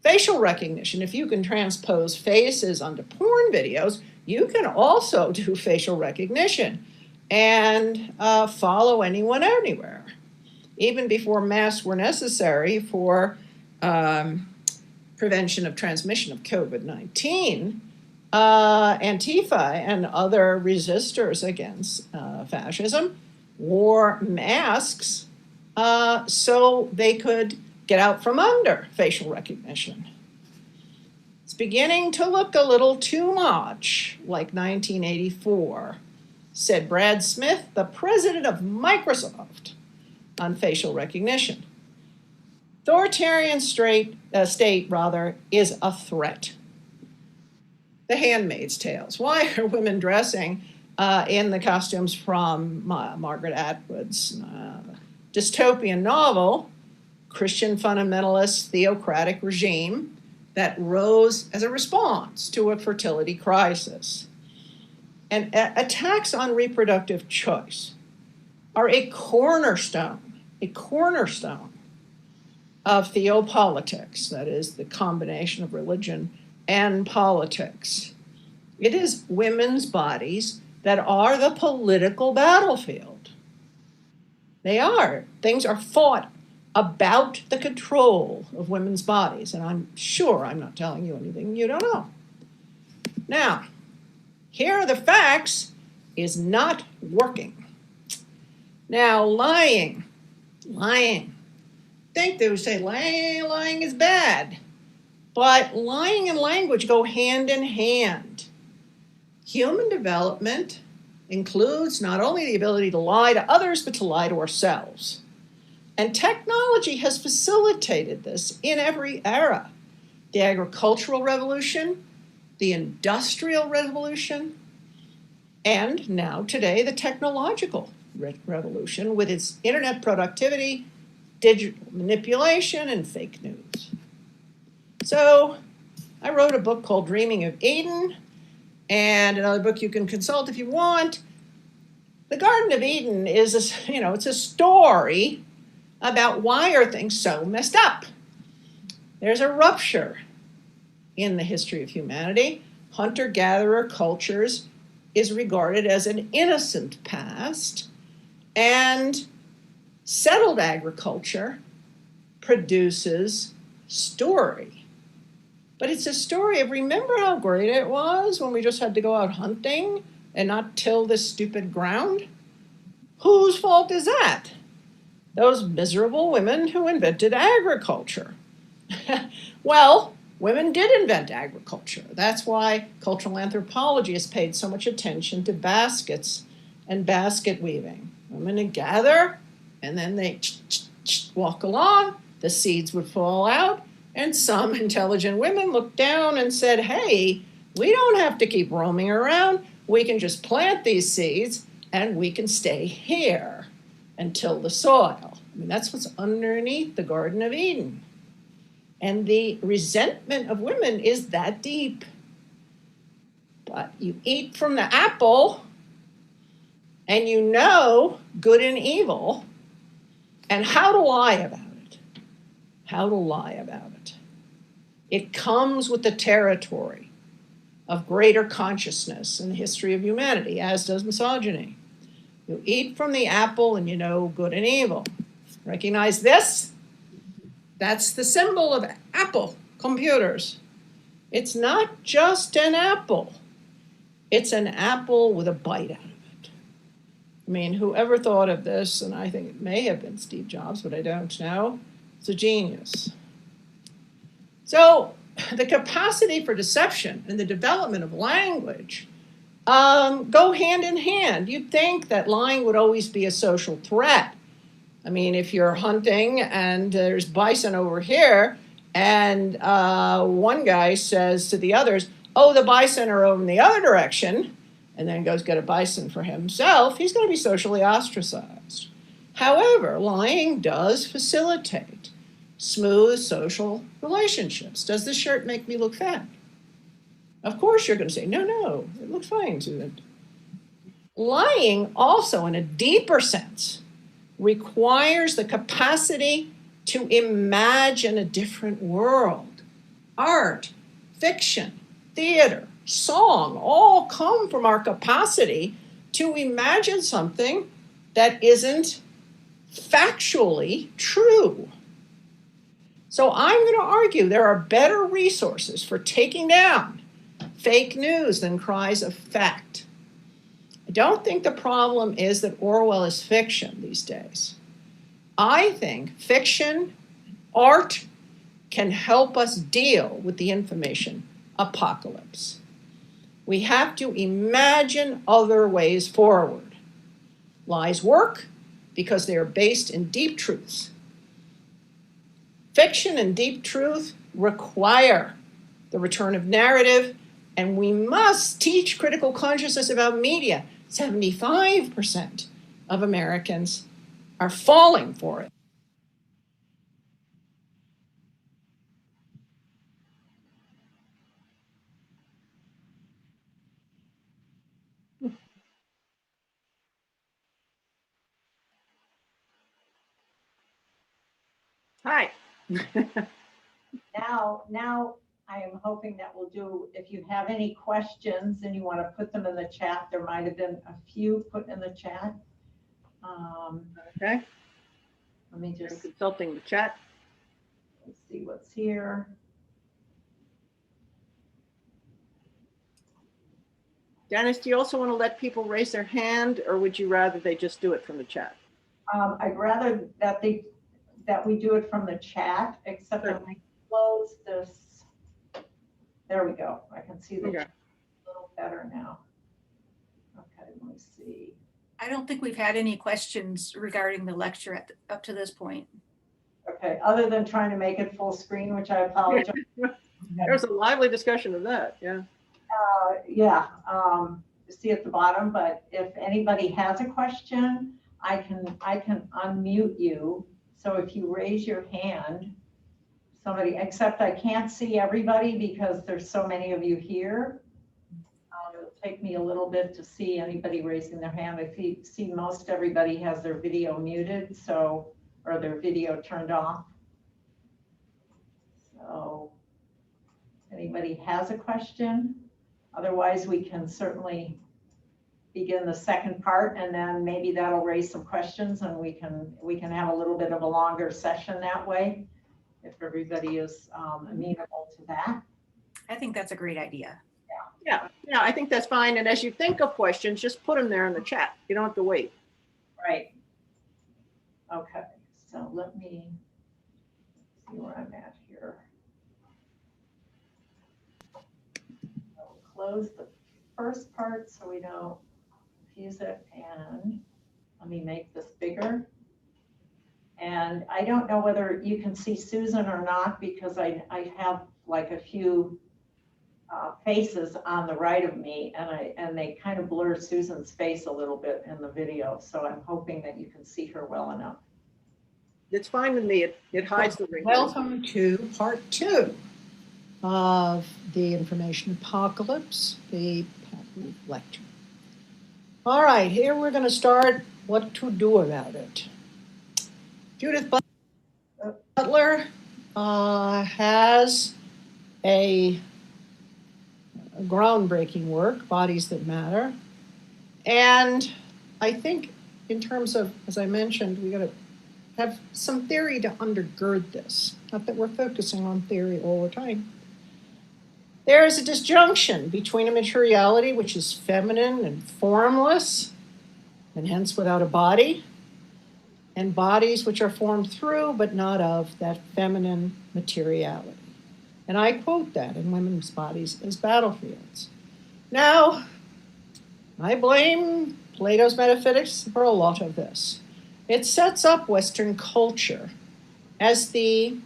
Facial recognition, if you can transpose faces onto porn videos, you can also do facial recognition. and follow anyone anywhere. Even before masks were necessary for prevention of transmission of COVID-19, Antifa and other resistors against fascism wore masks so they could get out from under facial recognition. It's beginning to look a little too much like 1984, said Brad Smith, the president of Microsoft, on facial recognition. Authoritarian state is a threat. The Handmaid's Tales. Why are women dressing in the costumes from Margaret Atwood's dystopian novel, Christian fundamentalist theocratic regime that rose as a response to a fertility crisis? And attacks on reproductive choice are a cornerstone of theopolitics, that is the combination of religion and politics. It is women's bodies that are the political battlefield. They are. Things are fought about the control of women's bodies, and I'm sure I'm not telling you anything you don't know. Now, here are the facts is not working. Now, lying. I think they would say lying is bad, but lying and language go hand in hand. Human development includes not only the ability to lie to others, but to lie to ourselves. And technology has facilitated this in every era. The agricultural revolution, the industrial revolution, and now today, the technological revolution with its internet productivity, digital manipulation, and fake news. So I wrote a book called Dreaming of Eden, and another book you can consult if you want. The Garden of Eden is, it's a story about why are things so messed up. There's a rupture in the history of humanity. Hunter-gatherer cultures is regarded as an innocent past, and settled agriculture produces story. But it's a story of, remember how great it was when we just had to go out hunting and not till this stupid ground? Whose fault is that? Those miserable women who invented agriculture. Well, women did invent agriculture. That's why cultural anthropology has paid so much attention to baskets and basket weaving. Women would gather, and then they walk along, the seeds would fall out, and some intelligent women looked down and said, hey, we don't have to keep roaming around. We can just plant these seeds, and we can stay here and till the soil. I mean, that's what's underneath the Garden of Eden. And the resentment of women is that deep. But you eat from the apple, and you know good and evil, and how to lie about it. How to lie about it. It comes with the territory of greater consciousness in the history of humanity, as does misogyny. You eat from the apple and you know good and evil. Recognize this? That's the symbol of Apple computers. It's not just an apple. It's an apple with a bite out of it. I mean, whoever thought of this, and I think it may have been Steve Jobs, but I don't know, it's a genius. So the capacity for deception and the development of language go hand in hand. You'd think that lying would always be a social threat. I mean, if you're hunting and there's bison over here, and one guy says to the others, oh, the bison are over in the other direction, and then goes get a bison for himself, he's going to be socially ostracized. However, lying does facilitate smooth social relationships. Does this shirt make me look fat? Of course you're going to say, no, it looks fine, Susan. Lying also, in a deeper sense, requires the capacity to imagine a different world. Art, fiction, theater, song all come from our capacity to imagine something that isn't factually true. So I'm going to argue there are better resources for taking down fake news than cries of fact. I don't think the problem is that Orwell is fiction these days. I think fiction, art, can help us deal with the information apocalypse. We have to imagine other ways forward. Lies work because they are based in deep truths. Fiction and deep truth require the return of narrative, and we must teach critical consciousness about media. 75% of Americans are falling for it. Hi. Now I am hoping that we'll do, if you have any questions and you want to put them in the chat, there might have been a few put in the chat. Okay. Let me just I'm consulting the chat. Let's see what's here. Dennis, do you also want to let people raise their hand, or would you rather they just do it from the chat? I'd rather that we do it from the chat, except I'm going to close this. There we go. I can see the chat a little better now. Okay, let me see. I don't think we've had any questions regarding the lecture up to this point. Okay, other than trying to make it full screen, which I apologize. There's a lively discussion of that, yeah. Yeah, see at the bottom, but if anybody has a question, I can unmute you. So if you raise your hand, somebody, except I can't see everybody because there's so many of you here. It'll take me a little bit to see anybody raising their hand. I see most everybody has their video muted, so, or their video turned off. So anybody has a question? Otherwise, we can certainly begin the second part, and then maybe that'll raise some questions, and we can have a little bit of a longer session that way, if everybody is amenable to that. I think that's a great idea. Yeah, I think that's fine. And as you think of questions, just put them there in the chat. You don't have to wait. Right. Okay, so let me see where I'm at here. I'll close the first part so we don't confuse it, and let me make this bigger. And I don't know whether you can see Susan or not, because I have like a few faces on the right of me, and they kind of blur Susan's face a little bit in the video. So I'm hoping that you can see her well enough. It's fine with me. It hides the wrinkles. Welcome to part 2 of the Information Apocalypse, the Pat Reif lecture. All right, here we're going to start what to do about it. Judith Butler has a groundbreaking work, Bodies That Matter. And I think in terms of, as I mentioned, we got to have some theory to undergird this. Not that we're focusing on theory all the time. There is a disjunction between a materiality which is feminine and formless, and hence without a body, and bodies which are formed through but not of that feminine materiality. And I quote that in Women's Bodies as Battlefields. Now, I blame Plato's metaphysics for a lot of this. It sets up Western culture as the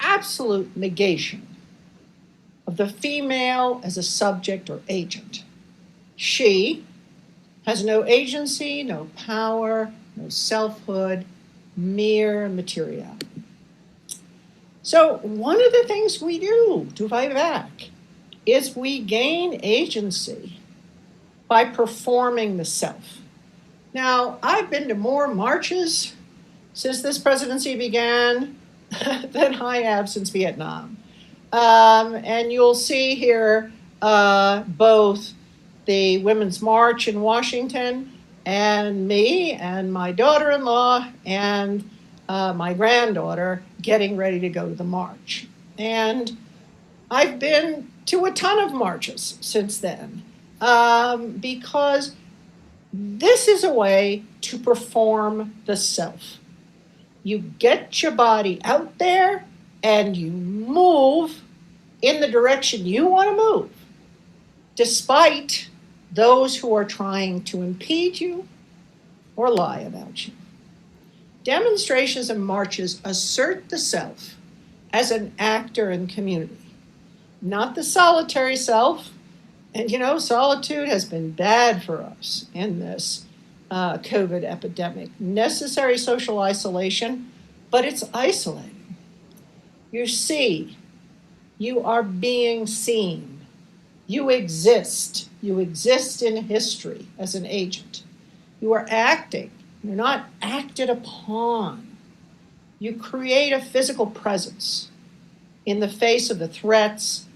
absolute negation of the female as a subject or agent. She has no agency, no power, no selfhood, mere materiality. So one of the things we do to fight back is we gain agency by performing the self. Now, I've been to more marches since this presidency began than I have since Vietnam. And you'll see here both the Women's March in Washington, and me and my daughter-in-law and my granddaughter getting ready to go to the march. And I've been to a ton of marches since then, because this is a way to perform the self. You get your body out there and you move in the direction you want to move, despite those who are trying to impede you or lie about you. Demonstrations and marches assert the self as an actor in community, not the solitary self. And solitude has been bad for us in this COVID epidemic. Necessary social isolation, but it's isolating. You see, you are being seen. You exist. You exist in history as an agent. You are acting. You're not acted upon. You create a physical presence in the face of the threats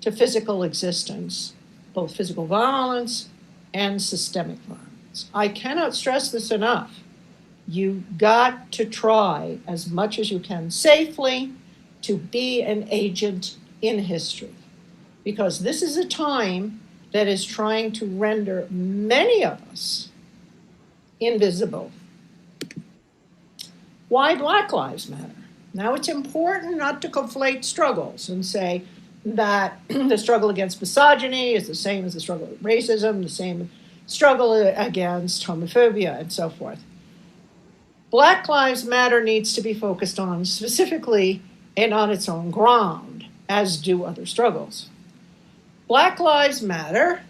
to physical existence, both physical violence and systemic violence. I cannot stress this enough. You got to try as much as you can safely to be an agent in history, because this is a time that is trying to render many of us invisible. Why Black Lives Matter? Now, it's important not to conflate struggles and say that the struggle against misogyny is the same as the struggle with racism, the same struggle against homophobia, and so forth. Black Lives Matter needs to be focused on specifically and on its own ground, as do other struggles. Black Lives Matter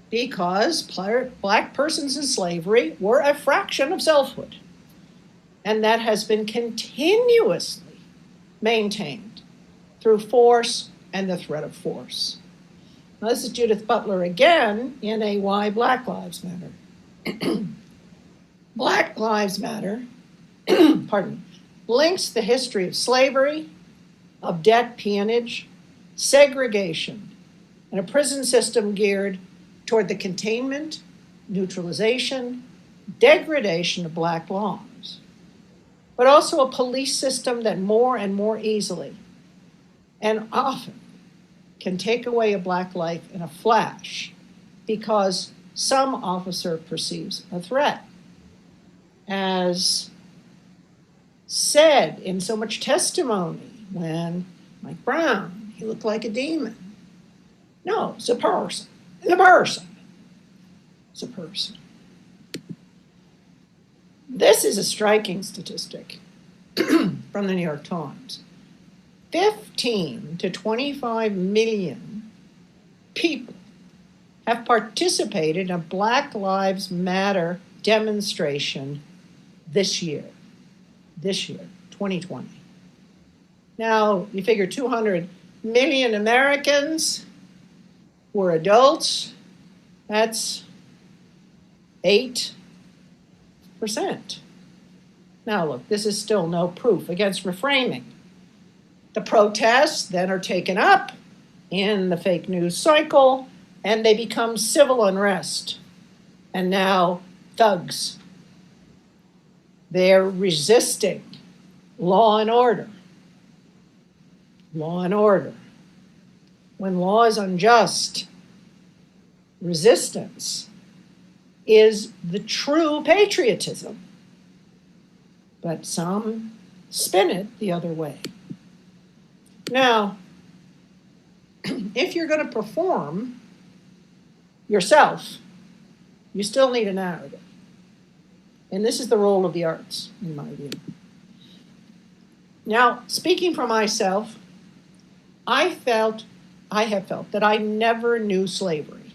because Black persons in slavery were a fraction of selfhood, and that has been continuously maintained through force and the threat of force. Now, this is Judith Butler again in a Why Black Lives Matter. Black Lives Matter, links the history of slavery, of debt peonage, segregation, and a prison system geared toward the containment, neutralization, degradation of Black laws, but also a police system that more and more easily and often can take away a Black life in a flash because some officer perceives a threat. As said in so much testimony when Mike Brown, he looked like a demon. No, it's a person. It's a person. It's a person. This is a striking statistic from the New York Times. 15 to 25 million people have participated in a Black Lives Matter demonstration this year, 2020. Now, you figure 200 million Americans were adults, that's 8%. Now, look, this is still no proof against reframing. The protests then are taken up in the fake news cycle, and they become civil unrest. And now thugs. They're resisting law and order. Law and order. When law is unjust, resistance is the true patriotism. But some spin it the other way. Now, if you're going to perform yourself, you still need a narrative. And this is the role of the arts, in my view. Now, speaking for myself, I have felt that I never knew slavery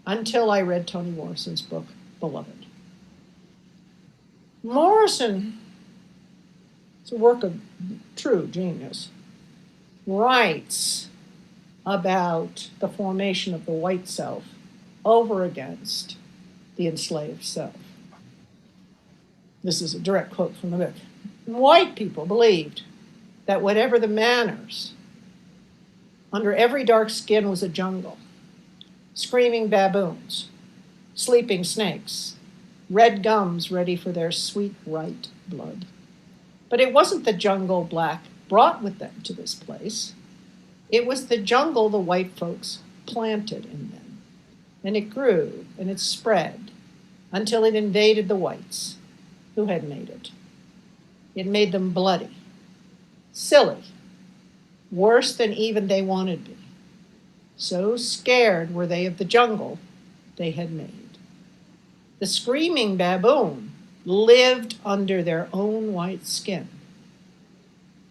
until I read Toni Morrison's book, Beloved. Morrison is a work of true genius. Writes about the formation of the white self over against the enslaved self. This is a direct quote from the book. White people believed that whatever the manners, under every dark skin was a jungle, screaming baboons, sleeping snakes, red gums ready for their sweet right blood. But it wasn't the jungle black brought with them to this place. It was the jungle the white folks planted in them. And it grew and it spread until it invaded the whites who had made it. It made them bloody, silly, worse than even they wanted to be. So scared were they of the jungle they had made. The screaming baboon lived under their own white skin.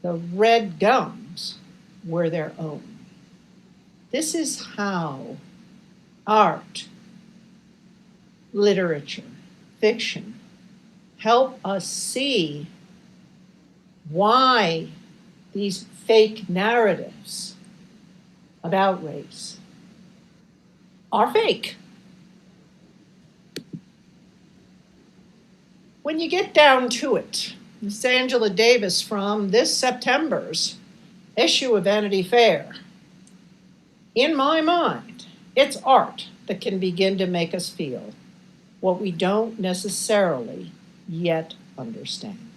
The red gums were their own. This is how art, literature, fiction help us see why these fake narratives about race are fake. When you get down to it, Miss Angela Davis from this September's issue of Vanity Fair, in my mind, it's art that can begin to make us feel what we don't necessarily yet understand.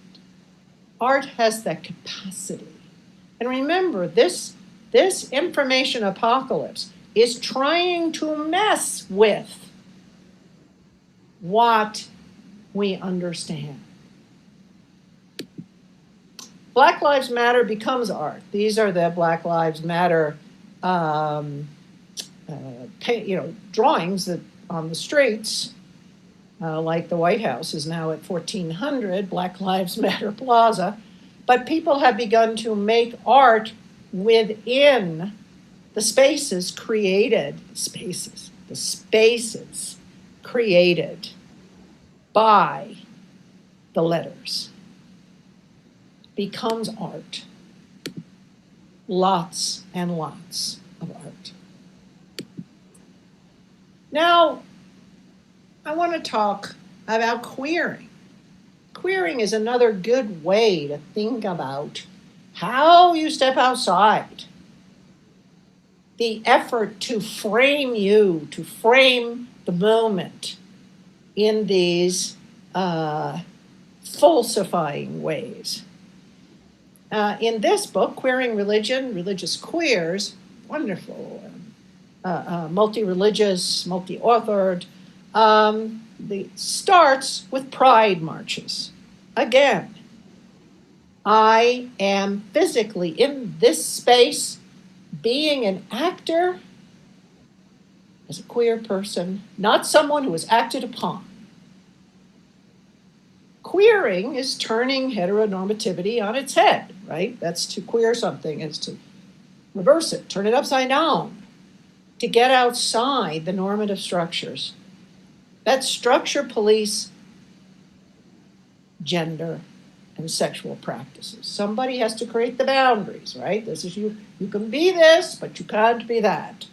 Art has that capacity. And remember, this information apocalypse is trying to mess with what we understand. Black Lives Matter becomes art. These are the Black Lives Matter drawings that on the streets, like the White House is now at 1400 Black Lives Matter Plaza. But people have begun to make art within the spaces created by the letters. Becomes art. Lots and lots of art. Now, I want to talk about queering. Queering is another good way to think about how you step outside. The effort to frame you, to frame the moment in these falsifying ways. In this book, Queering Religion, Religious Queers, wonderful, multi-religious, multi-authored, starts with pride marches. Again, I am physically in this space, being an actor as a queer person, not someone who is acted upon. Queering is turning heteronormativity on its head, right? That's to queer something, is to reverse it, turn it upside down, to get outside the normative structures that structure police gender and sexual practices. Somebody has to create the boundaries, right? This is you can be this, but you can't be that.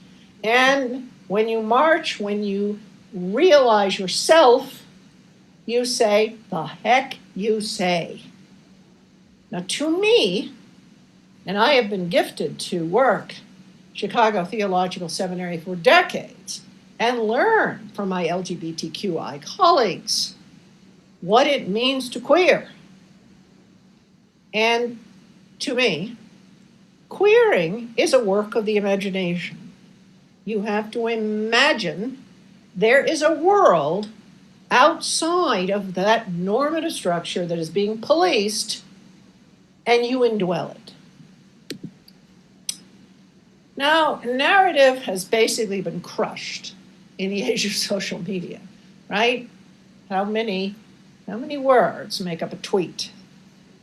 And when you march, when you realize yourself, you say, the heck you say. Now to me, and I have been gifted to work Chicago Theological Seminary for decades and learn from my LGBTQI colleagues what it means to queer. And to me, queering is a work of the imagination. You have to imagine there is a world outside of that normative structure that is being policed, and you indwell it. Now, narrative has basically been crushed in the age of social media, right? How many words make up a tweet?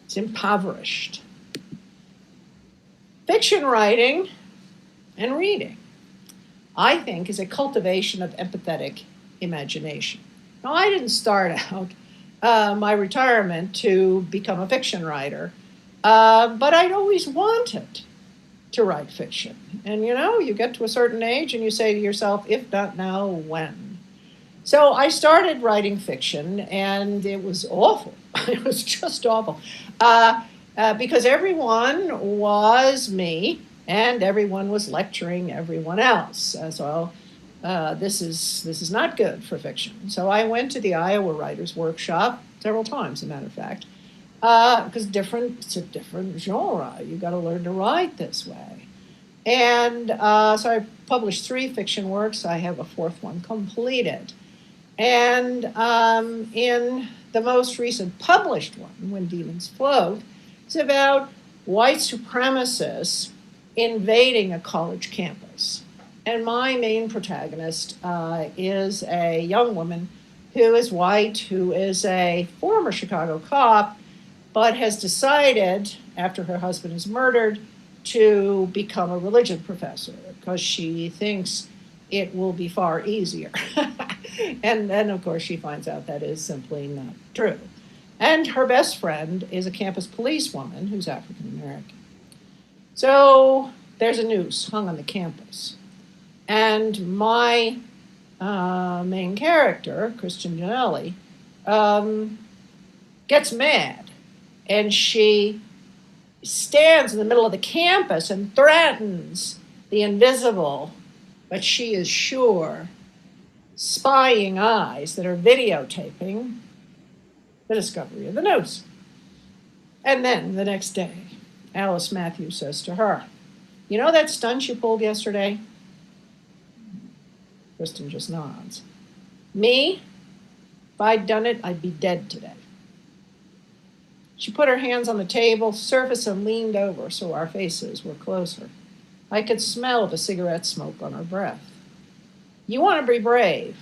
It's impoverished. Fiction writing and reading, I think, is a cultivation of empathetic imagination. Now, I didn't start out my retirement to become a fiction writer, but I'd always wanted to write fiction. And you get to a certain age and you say to yourself, if not now, when? So I started writing fiction, and it was awful. It was just awful. Because everyone was me, and everyone was lecturing everyone else. So this is not good for fiction. So I went to the Iowa Writers Workshop several times, as a matter of fact, because it's a different genre. You got to learn to write this way. And so I published 3 fiction works. I have a 4th one completed. And in the most recent published one, When Demons Float, it's about white supremacists invading a college campus. And my main protagonist is a young woman who is white, who is a former Chicago cop, but has decided, after her husband is murdered, to become a religion professor because she thinks it will be far easier. And then, of course, she finds out that is simply not true. And her best friend is a campus policewoman who's African American. So there's a noose hung on the campus. And my main character, Kristen Janelli, gets mad. And she stands in the middle of the campus and threatens the invisible, but she is sure, spying eyes that are videotaping the discovery of the noose. And then the next day, Alice Matthews says to her, "You know that stunt you pulled yesterday?" Kristen just nods. "Me? If I'd done it, I'd be dead today." She put her hands on the table surface and leaned over so our faces were closer. I could smell the cigarette smoke on her breath. "You want to be brave,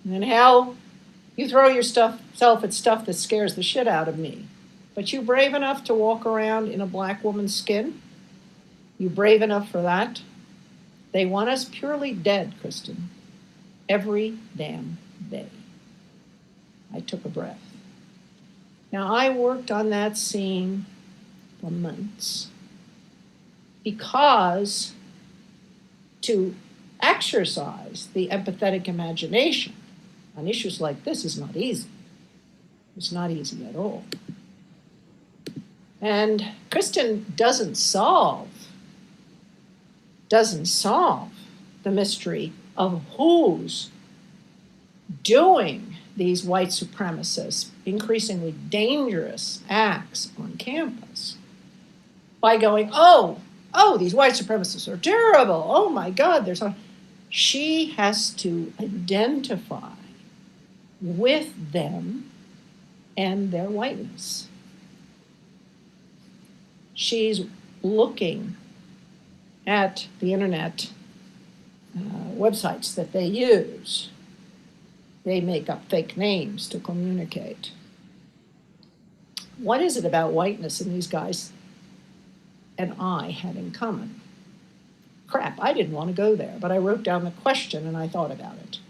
and hell, you throw yourself at stuff that scares the shit out of me. But you brave enough to walk around in a black woman's skin? You brave enough for that? They want us purely dead, Kristen. Every damn day." I took a breath. Now, I worked on that scene for months because to exercise the empathetic imagination on issues like this is not easy. It's not easy at all. And Kristen doesn't solve the mystery of who's doing these white supremacists, increasingly dangerous acts on campus by going, oh, these white supremacists are terrible. Oh my God, she has to identify with them and their whiteness. She's looking at the internet websites that they use. They make up fake names to communicate. What is it about whiteness in these guys and I had in common? Crap, I didn't want to go there, but I wrote down the question and I thought about it.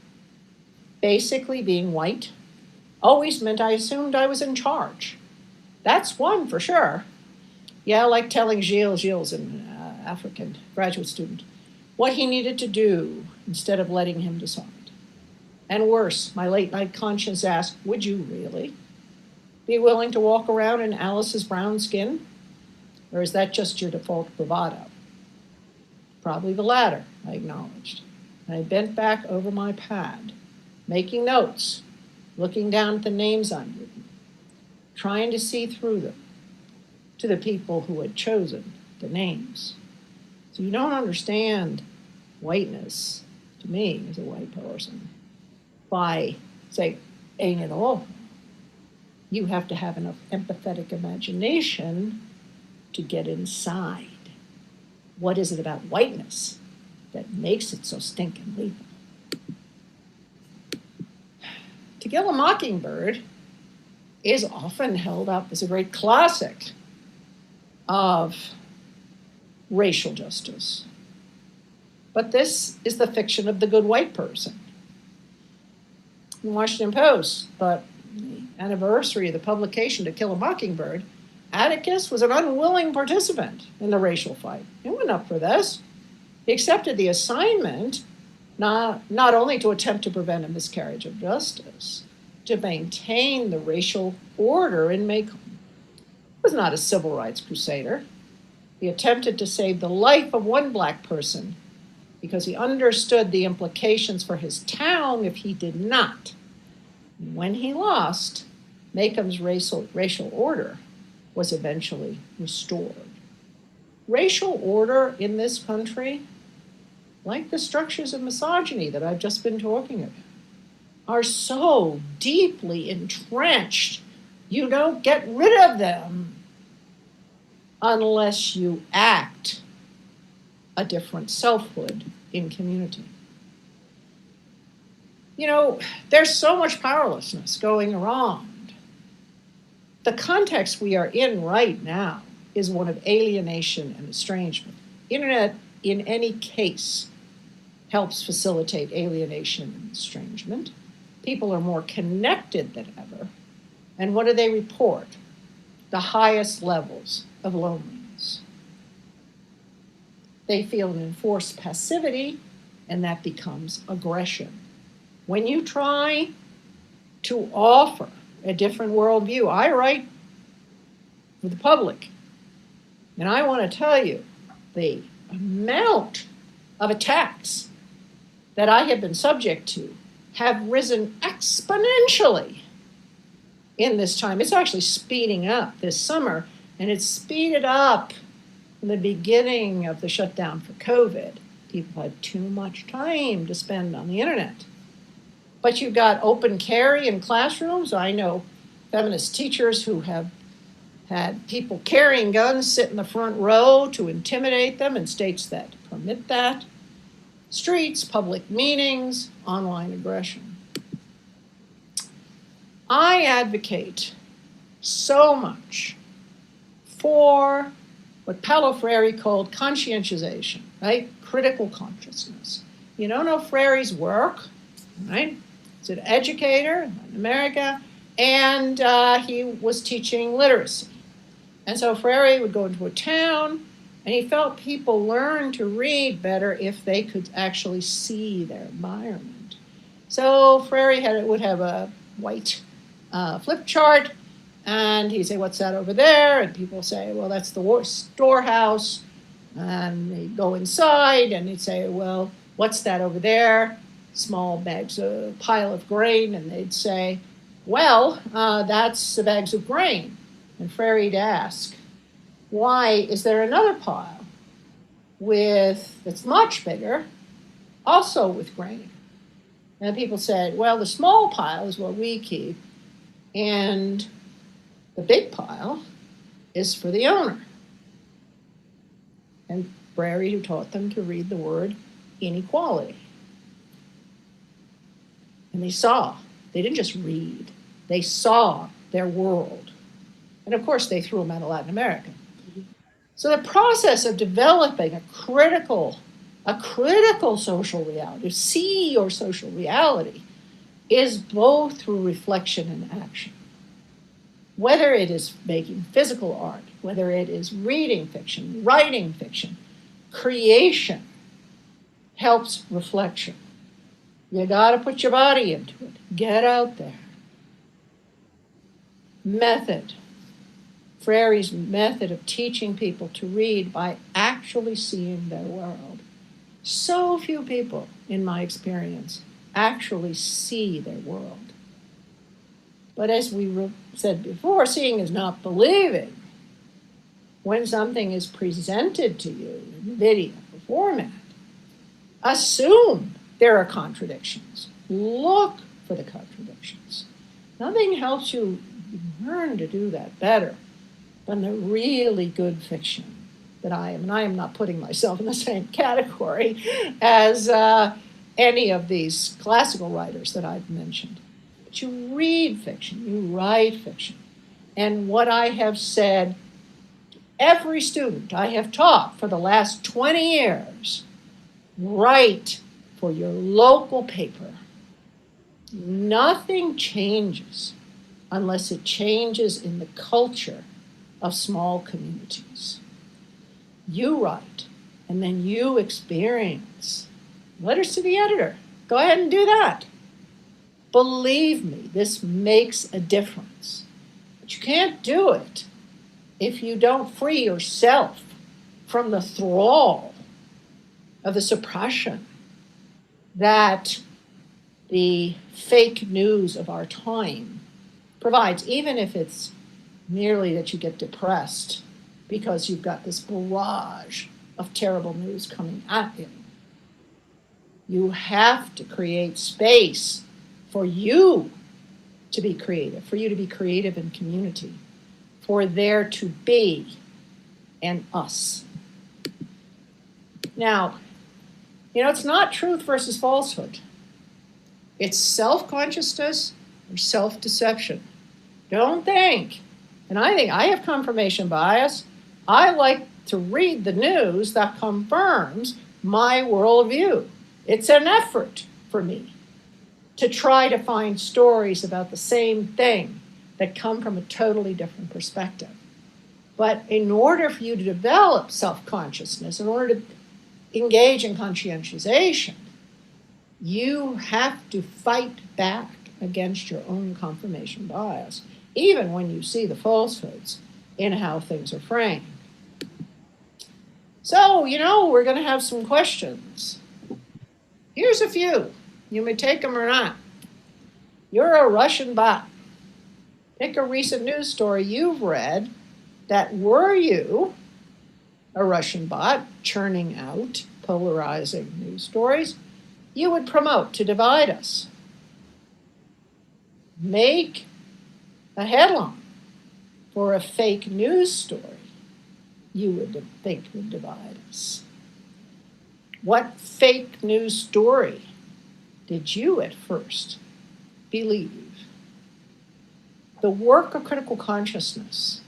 Basically, being white always meant I assumed I was in charge. That's one for sure. Yeah, like telling Gilles, an African graduate student, what he needed to do instead of letting him decide. And worse, my late night conscience asked, would you really be willing to walk around in Alice's brown skin? Or is that just your default bravado? Probably the latter, I acknowledged. And I bent back over my pad, making notes, looking down at the names I'd written, trying to see through them to the people who had chosen the names. So you don't understand whiteness, to me, as a white person, by saying, ain't it all? You have to have enough empathetic imagination to get inside. What is it about whiteness that makes it so stinking lethal? To Kill a Mockingbird is often held up as a great classic of racial justice. But this is the fiction of the good white person. The Washington Post, but the anniversary of the publication To Kill a Mockingbird, Atticus was an unwilling participant in the racial fight. He went up for this. He accepted the assignment not only to attempt to prevent a miscarriage of justice, to maintain the racial order in Macomb. He was not a civil rights crusader. He attempted to save the life of one black person because he understood the implications for his town if he did not. When he lost, Macomb's racial order was eventually restored. Racial order in this country, like the structures of misogyny that I've just been talking about, are so deeply entrenched, you don't get rid of them unless you act a different selfhood in community. You know, there's so much powerlessness going around. The context we are in right now is one of alienation and estrangement. Internet, in any case, helps facilitate alienation and estrangement. People are more connected than ever. And what do they report? The highest levels of loneliness. They feel an enforced passivity, and that becomes aggression. When you try to offer a different worldview, I write for the public, and I want to tell you the amount of attacks that I have been subject to have risen exponentially in this time. It's actually speeding up this summer, and it's speeded up in the beginning of the shutdown for COVID. People had too much time to spend on the internet. But you've got open carry in classrooms. I know feminist teachers who have had people carrying guns sit in the front row to intimidate them in states that permit that. Streets, public meetings, online aggression. I advocate so much for what Paulo Freire called conscientization, right? Critical consciousness. You don't know Freire's work, right? He's an educator in America, and he was teaching literacy. And so Freire would go into a town, and he felt people learned to read better if they could actually see their environment. So Freire would have a white flip chart, and he'd say, "What's that over there?" And people say, "Well, that's the storehouse." And they'd go inside, and he'd say, "Well, what's that over there?" Small bags, a pile of grain, and they'd say, "Well, that's the bags of grain." And Freire'd ask, "Why is there another pile that's much bigger, also with grain?" And people said, "Well, the small pile is what we keep, and the big pile is for the owner." And Freire, who taught them to read the word inequality. And they didn't just read, they saw their world. And of course, they threw them out of Latin America. So the process of developing a critical social reality, see your social reality, is both through reflection and action. Whether it is making physical art, whether it is reading fiction, writing fiction, creation helps reflection. You got to put your body into it. Get out there. Method. Freire's method of teaching people to read by actually seeing their world. So few people, in my experience, actually see their world. But as we said before, seeing is not believing. When something is presented to you in video format, assume there are contradictions. Look for the contradictions. Nothing helps you learn to do that better than the really good fiction that I am. And I am not putting myself in the same category as any of these classical writers that I've mentioned. But you read fiction, you write fiction. And what I have said, every student I have taught for the last 20 years, write for your local paper. Nothing changes unless it changes in the culture of small communities. You write, and then you experience. Letters to the editor. Go ahead and do that. Believe me, this makes a difference. But you can't do it if you don't free yourself from the thrall of the suppression that the fake news of our time provides, even if it's merely that you get depressed because you've got this barrage of terrible news coming at you. You have to create space for you to be creative, for you to be creative in community, for there to be an us. Now, it's not truth versus falsehood. It's self-consciousness or self-deception. Don't think, and I think I have confirmation bias. I like to read the news that confirms my worldview. It's an effort for me to try to find stories about the same thing that come from a totally different perspective. But in order for you to develop self-consciousness, in order to engage in conscientization, you have to fight back against your own confirmation bias, even when you see the falsehoods in how things are framed. So, we're going to have some questions. Here's a few. You may take them or not. You're a Russian bot. Pick a recent news story you've read that, were you a Russian bot churning out polarizing news stories, you would promote to divide us. Make a headline for a fake news story you would think would divide us. What fake news story did you at first believe? The work of critical consciousness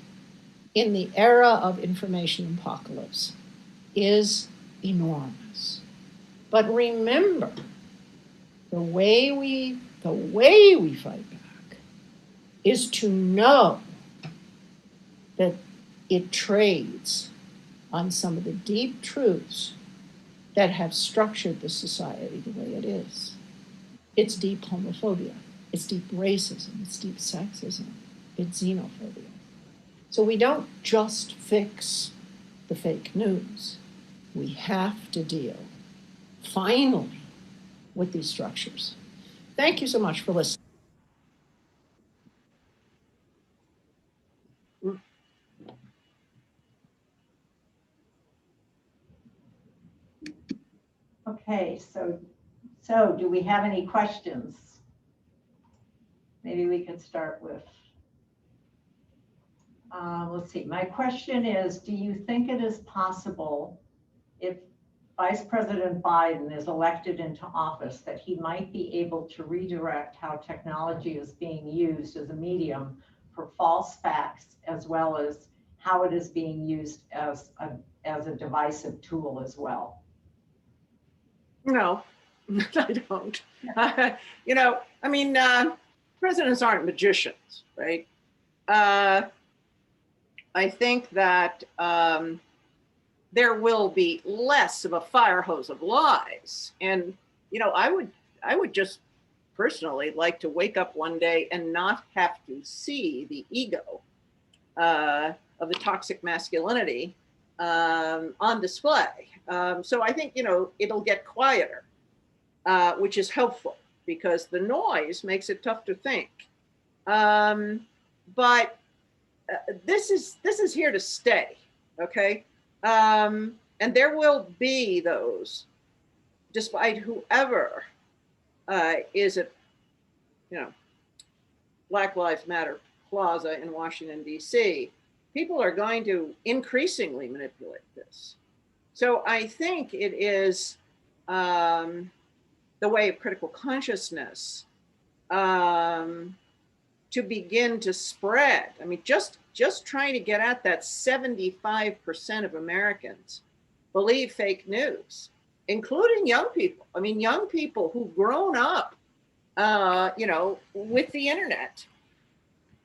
in the era of information apocalypse is enormous. But remember, the way we fight back is to know that it trades on some of the deep truths that have structured the society the way it is. It's deep homophobia, it's deep racism, it's deep sexism, it's xenophobia. So we don't just fix the fake news. We have to deal, finally, with these structures. Thank you so much for listening. Okay, so do we have any questions? Maybe we can start with, let's see. My question is, do you think it is possible, if Vice President Biden is elected into office, that he might be able to redirect how technology is being used as a medium for false facts, as well as how it is being used as a divisive tool as well? No, I don't. Presidents aren't magicians, right? I think that there will be less of a fire hose of lies. And, I would just personally like to wake up one day and not have to see the ego of the toxic masculinity on display. So I think, it'll get quieter, which is helpful because the noise makes it tough to think. But this is here to stay, okay? And there will be those, despite whoever is at, Black Lives Matter Plaza in Washington, D.C., people are going to increasingly manipulate this. So I think it is the way of critical consciousness to begin to spread. I mean, just trying to get at that 75% of Americans believe fake news, including young people. I mean, young people who've grown up, with the internet,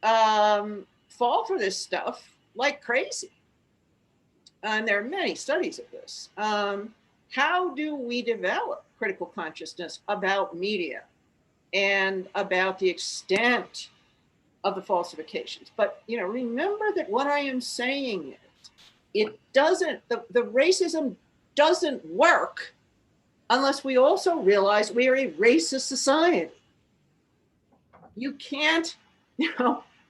fall for this stuff like crazy. And there are many studies of this. How do we develop critical consciousness about media and about the extent of the falsifications? But, remember that what I am saying is, it doesn't, the racism doesn't work unless we also realize we are a racist society. You can't,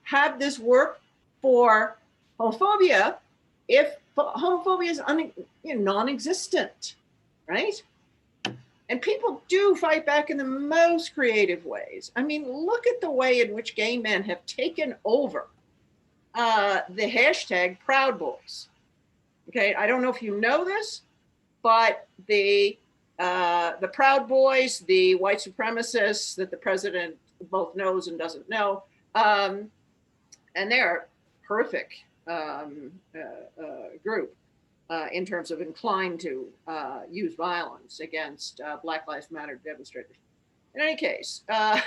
have this work for homophobia if homophobia is non-existent, right? And people do fight back in the most creative ways. I mean, look at the way in which gay men have taken over the hashtag Proud Boys. Okay, I don't know if you know this, but the Proud Boys, the white supremacists that the president both knows and doesn't know, and they're a horrific group in terms of inclined to use violence against Black Lives Matter demonstrators. In any case, a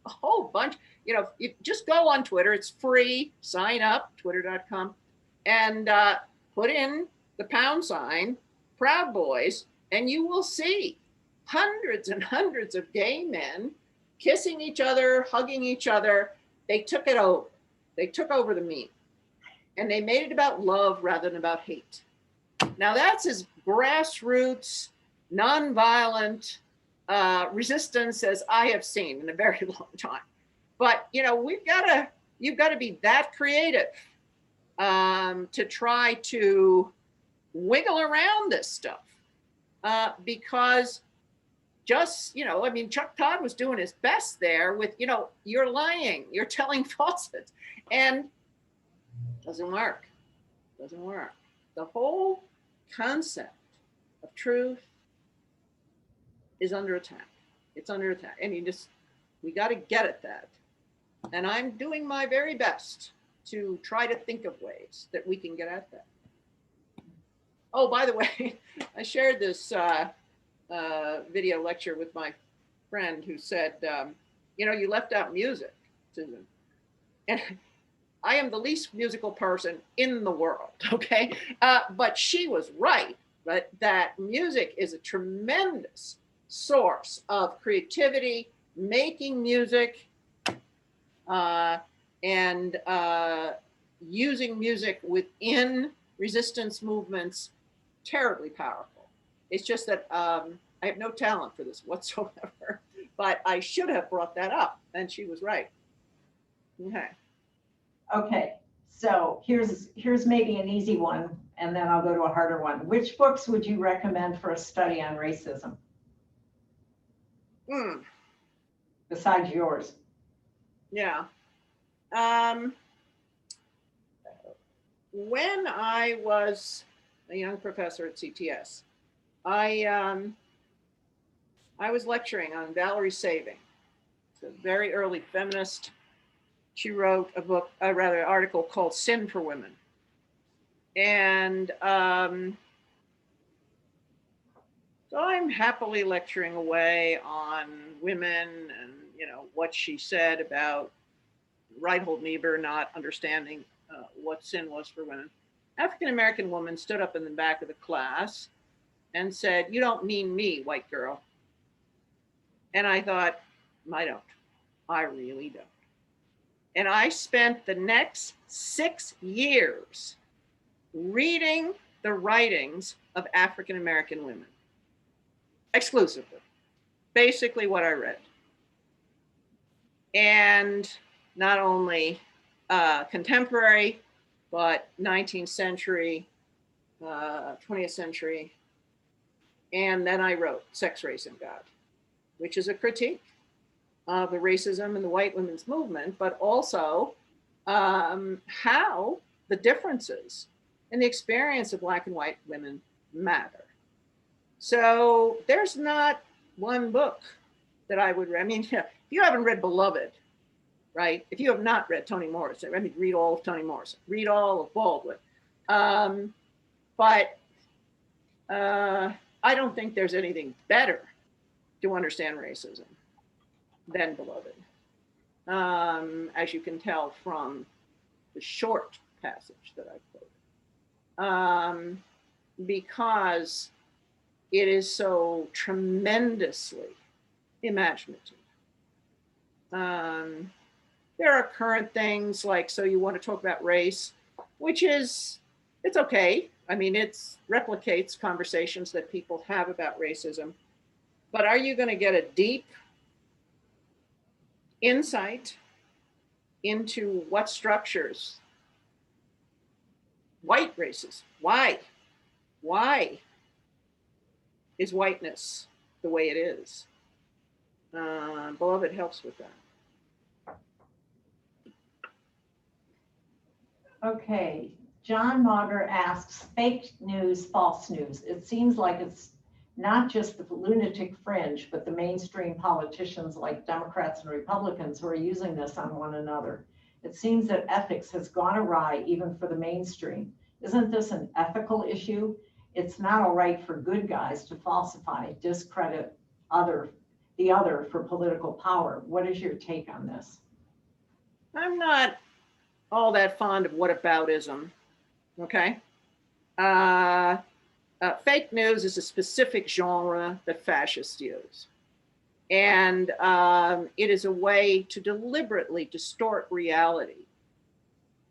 whole bunch, you just go on Twitter, it's free, sign up, twitter.com, and put in the # Proud Boys, and you will see hundreds and hundreds of gay men kissing each other, hugging each other. They took it over. They took over the meme, and they made it about love rather than about hate. Now that's as grassroots, nonviolent resistance as I have seen in a very long time. But you've got to be that creative to try to wiggle around this stuff because just, Chuck Todd was doing his best there with, you're lying, you're telling falsehoods, and doesn't work. The whole concept of truth is under attack. It's under attack, and we got to get at that. And I'm doing my very best to try to think of ways that we can get at that. Oh, by the way, I shared this video lecture with my friend who said, you left out music, Susan. And I am the least musical person in the world, okay? But she was right, that music is a tremendous source of creativity, making music, and using music within resistance movements, terribly powerful. It's just that I have no talent for this whatsoever, but I should have brought that up, and she was right. Okay, so here's maybe an easy one, and then I'll go to a harder one. Which books would you recommend for a study on racism? Besides yours. Yeah. When I was a young professor at CTS, I was lecturing on Valerie Saving, a very early feminist. She wrote an article called Sin for Women. And so I'm happily lecturing away on women and, what she said about Reinhold Niebuhr not understanding what sin was for women. African-American woman stood up in the back of the class and said, "You don't mean me, white girl." And I thought, I don't. I really don't. And I spent the next 6 years reading the writings of African-American women, exclusively, basically what I read. And not only contemporary, but 19th century, 20th century. And then I wrote Sex, Race, and God, which is a critique of the racism in the white women's movement, but also how the differences in the experience of Black and white women matter. So there's not one book that I would read. I mean, if you haven't read Beloved, right? If you have not read Toni Morrison, read all of Toni Morrison, read all of Baldwin. But I don't think there's anything better to understand racism than Beloved, as you can tell from the short passage that I quoted, because it is so tremendously imaginative. There are current things like, so you want to talk about race, which is, it's okay. I mean, it replicates conversations that people have about racism. But are you going to get a deep insight into what structures white races? Why is whiteness the way it is? Beloved helps with that. Okay, John Mauger asks, fake news, false news. It seems like it's not just the lunatic fringe, but the mainstream politicians like Democrats and Republicans who are using this on one another. It seems that ethics has gone awry even for the mainstream. Isn't this an ethical issue? It's not all right for good guys to falsify, discredit the other for political power. What is your take on this? I'm not all that fond of whataboutism, okay? Fake news is a specific genre that fascists use. And it is a way to deliberately distort reality,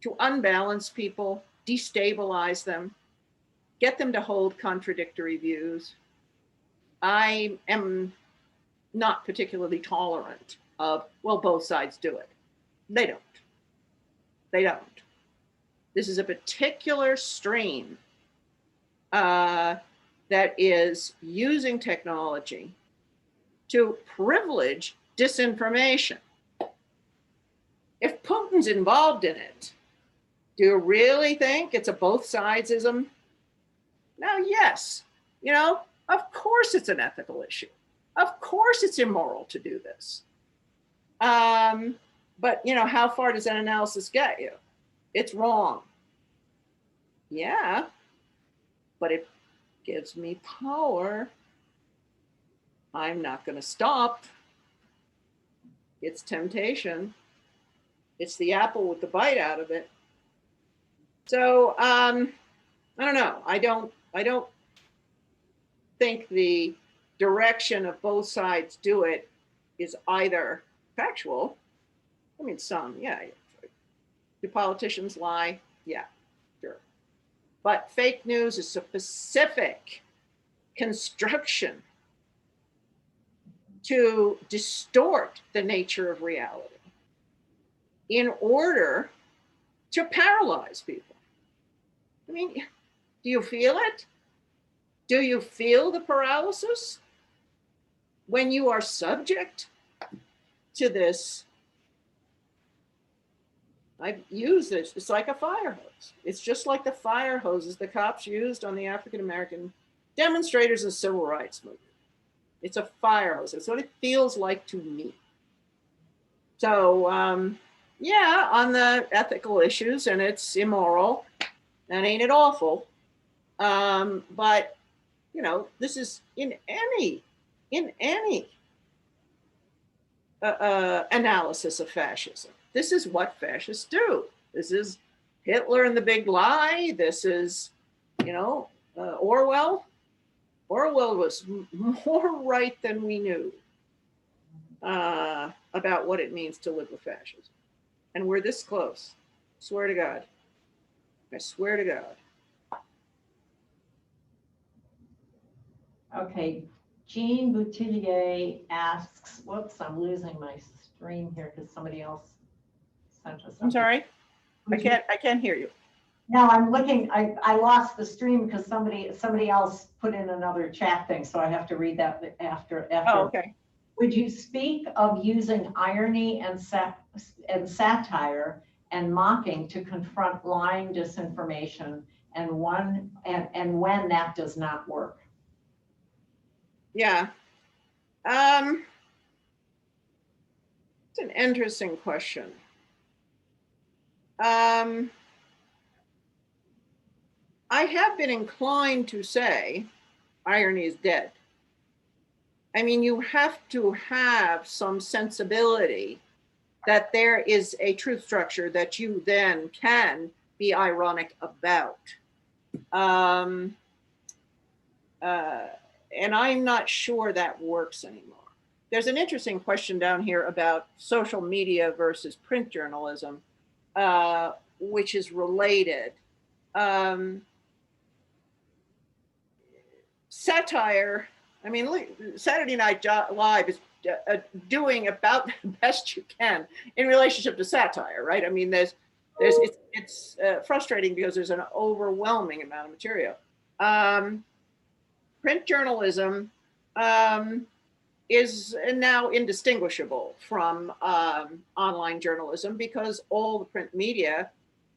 to unbalance people, destabilize them, get them to hold contradictory views. I am not particularly tolerant of, well, both sides do it. They don't. They don't. This is a particular stream that is using technology to privilege disinformation. If Putin's involved in it, do you really think it's a both sidesism? Now, yes, you know, of course it's an ethical issue. Of course it's immoral to do this. But, you know, how far does that analysis get you? It's wrong. Yeah, but it gives me power. I'm not going to stop. It's temptation. It's the apple with the bite out of it. So I don't know. I don't think the direction of both sides do it is either factual. I mean, some, yeah. Do politicians lie? Yeah, sure. But fake news is a specific construction to distort the nature of reality in order to paralyze people. I mean, do you feel it? Do you feel the paralysis when you are subject to this? I've used this. It's like a fire hose. It's just like the fire hoses the cops used on the African-American demonstrators in the civil rights movement. It's a fire hose. That's what it feels like to me. So, yeah, on the ethical issues, and it's immoral, and ain't it awful? But, you know, this is in any analysis of fascism. This is what fascists do. This is Hitler and the Big Lie. This is, you know, Orwell. Orwell was more right than we knew about what it means to live with fascism. And we're this close. Swear to God. I swear to God. Okay, Jean Boutillier asks, whoops, I'm losing my stream here because somebody else sent us something. I'm sorry. I can't hear you. No, I'm looking, I lost the stream because somebody else put in another chat thing, so I have to read that after. Oh, okay. Would you speak of using irony and satire and mocking to confront lying, disinformation, and when that does not work? Yeah. It's an interesting question. I have been inclined to say irony is dead. I mean, you have to have some sensibility that there is a truth structure that you then can be ironic about. And I'm not sure that works anymore. There's an interesting question down here about social media versus print journalism, which is related. Satire I mean, Saturday Night Live is doing about the best you can in relationship to satire, right? I mean, it's frustrating because there's an overwhelming amount of material. Print journalism is now indistinguishable from online journalism because all the print media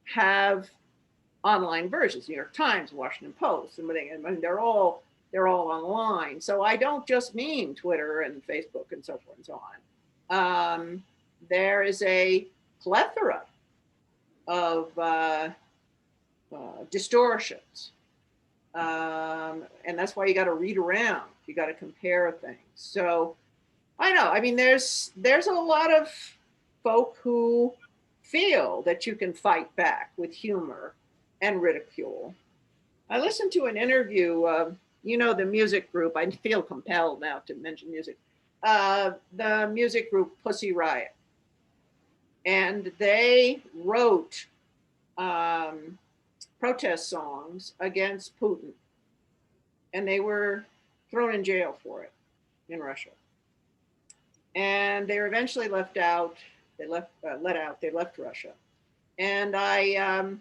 have online versions. New York Times, Washington Post, and they're all online. So I don't just mean Twitter and Facebook and so forth and so on. There is a plethora of distortions. And that's why you got to read around. You got to compare things. So I know, I mean, there's a lot of folk who feel that you can fight back with humor and ridicule. I listened to an interview of, the music group, I feel compelled now to mention music, the music group Pussy Riot. And they wrote protest songs against Putin. And they were thrown in jail for it in Russia. And they were eventually let out. They left Russia. And I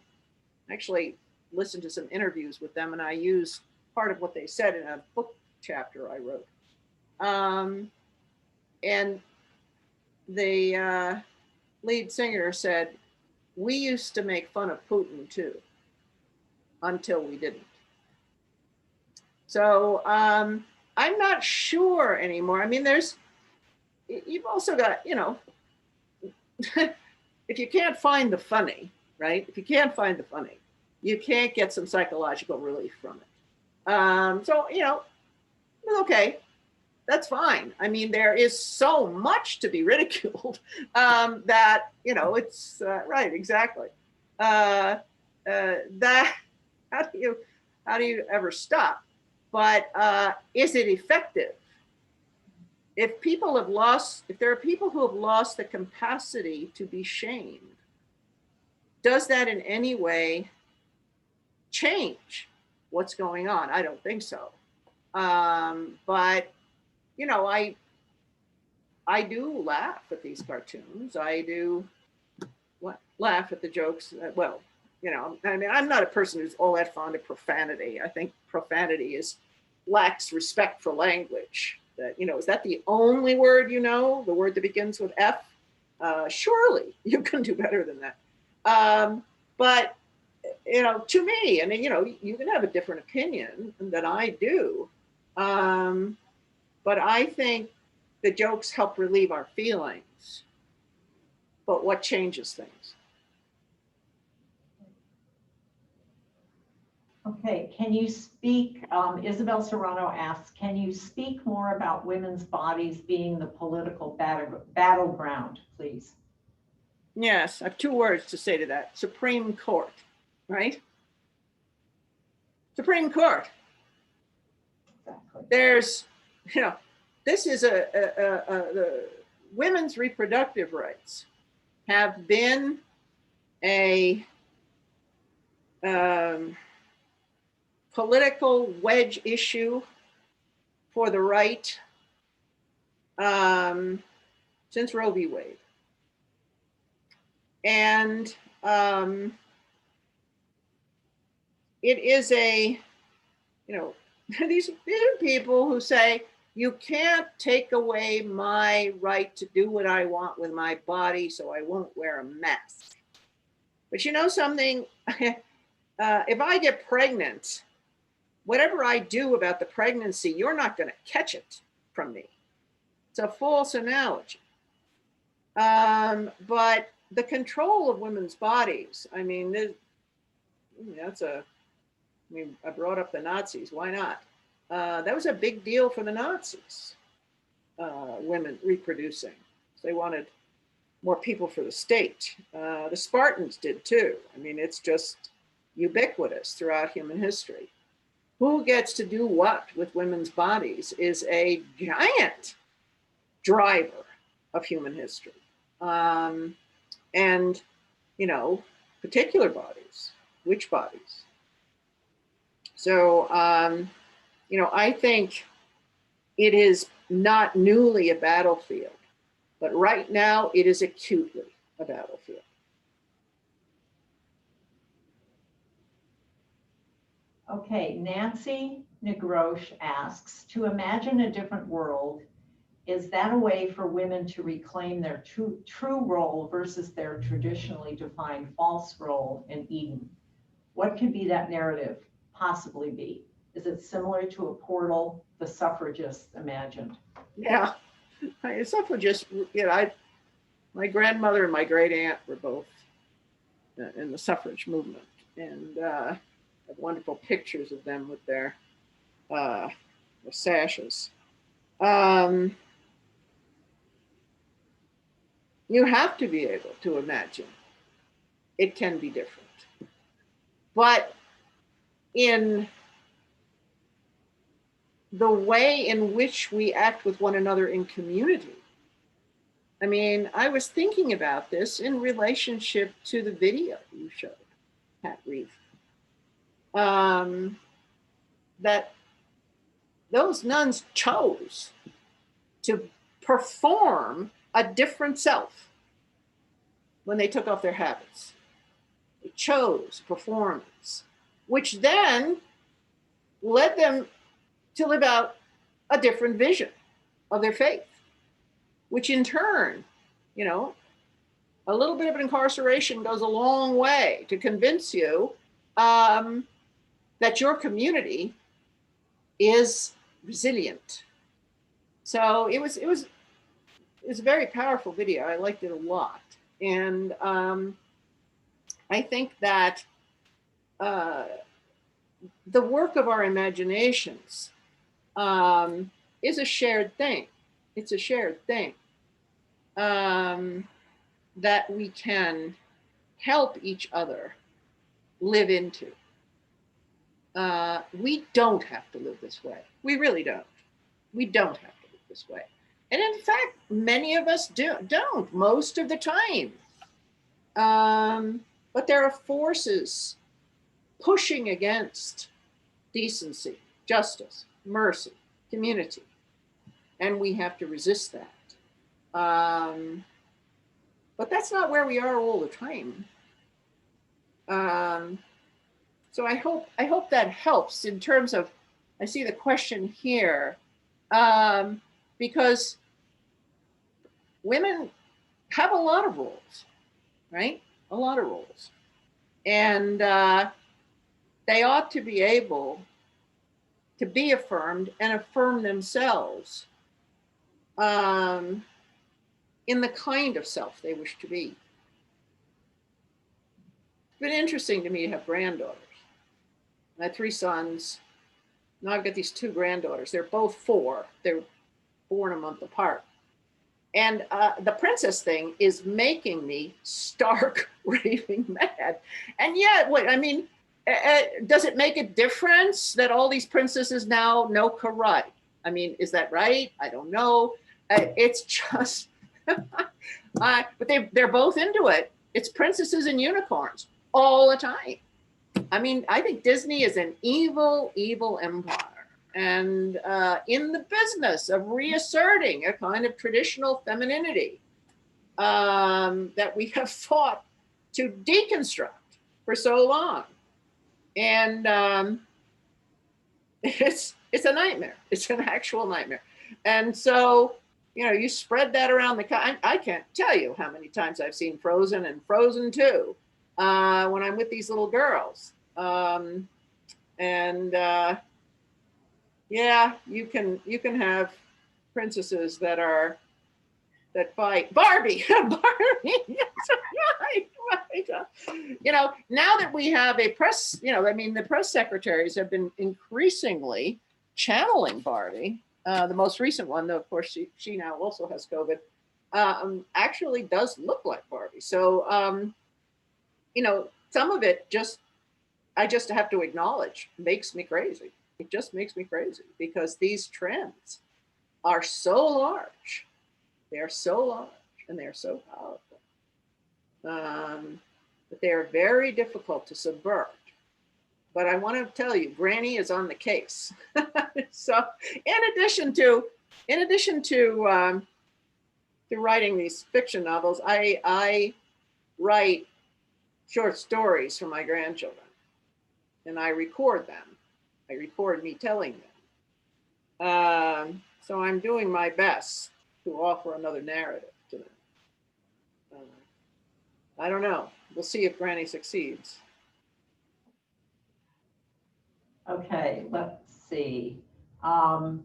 actually listened to some interviews with them, and I used part of what they said in a book chapter I wrote. And the lead singer said, "We used to make fun of Putin too, until we didn't." So I'm not sure anymore. I mean, you've also got, if you can't find the funny, right? If you can't find the funny, you can't get some psychological relief from it. So, okay, that's fine. I mean, there is so much to be ridiculed that, it's right, exactly. That how do you ever stop? But is it effective? If there are people who have lost the capacity to be shamed, does that in any way change what's going on? I don't think so. But, I do laugh at these cartoons. I do laugh at the jokes. I mean, I'm not a person who's all that fond of profanity. I think profanity lacks respect for language. That, is that the only word the word that begins with F? Surely you can do better than that. But, to me, and you can have a different opinion than I do. But I think the jokes help relieve our feelings. But what changes things? Okay, can you speak, Isabel Serrano asks, can you speak more about women's bodies being the political battleground, please? Yes, I have two words to say to that. Supreme Court, right? Supreme Court. Exactly. There's, this is the women's reproductive rights have been a political wedge issue for the right since Roe v. Wade. And it is these are people who say, you can't take away my right to do what I want with my body, so I won't wear a mask. But you know something? If I get pregnant, whatever I do about the pregnancy, you're not going to catch it from me. It's a false analogy. But the control of women's bodies, I mean, I brought up the Nazis. Why not? That was a big deal for the Nazis, women reproducing. They wanted more people for the state. The Spartans did too. I mean, it's just ubiquitous throughout human history. Who gets to do what with women's bodies is a giant driver of human history. And, particular bodies, which bodies? So, I think it is not newly a battlefield, but right now it is acutely a battlefield. Okay, Nancy Negrosh asks, to imagine a different world, is that a way for women to reclaim their true role versus their traditionally defined false role in Eden? What could be that narrative possibly be? Is it similar to a portal the suffragists imagined? Yeah, suffragists, my grandmother and my great aunt were both in the suffrage movement, and have wonderful pictures of them with their sashes. You have to be able to imagine it can be different. But in the way in which we act with one another in community, I mean, I was thinking about this in relationship to the video you showed, Pat Reif, that those nuns chose to perform a different self when they took off their habits. They chose performance, which then led them to live out a different vision of their faith, which in turn, a little bit of incarceration goes a long way to convince you that your community is resilient. So it was a very powerful video. I liked it a lot. And I think that the work of our imaginations is a shared thing. It's a shared thing that we can help each other live into. We don't have to live this way. We really don't. We don't have to live this way. And in fact, many of us don't most of the time. But there are forces pushing against decency, justice, mercy, community, and we have to resist that. But that's not where we are all the time. So I hope that helps in terms of, I see the question here, because women have a lot of roles, right? A lot of roles. And they ought to be able to be affirmed and affirm themselves in the kind of self they wish to be. It's been interesting to me to have granddaughters. I had 3 sons. Now I've got these 2 granddaughters. They're both 4. They're born a month apart. And the princess thing is making me stark raving mad. And yet, does it make a difference that all these princesses now know karate? I mean, is that right? I don't know. It's just, but they're both into it. It's princesses and unicorns all the time. I mean, I think Disney is an evil, evil empire. And in the business of reasserting a kind of traditional femininity that we have fought to deconstruct for so long. And it's a nightmare. It's an actual nightmare. And so, you spread that around I can't tell you how many times I've seen Frozen and Frozen 2 when I'm with these little girls. Yeah, you can have princesses that fight. Barbie, Barbie. Right. Now that we have a press, the press secretaries have been increasingly channeling Barbie. The most recent one, though, of course, she now also has COVID, actually does look like Barbie. So, some of it I just have to acknowledge makes me crazy. It just makes me crazy because these trends are so large. They are so large and they are so powerful. But they are very difficult to subvert but I want to tell you, Granny is on the case. So in addition to writing these fiction novels, I write short stories for my grandchildren, and I record them. I record me telling them. So I'm doing my best to offer another narrative to them. I don't know. We'll see if Granny succeeds. Okay, let's see. Okay,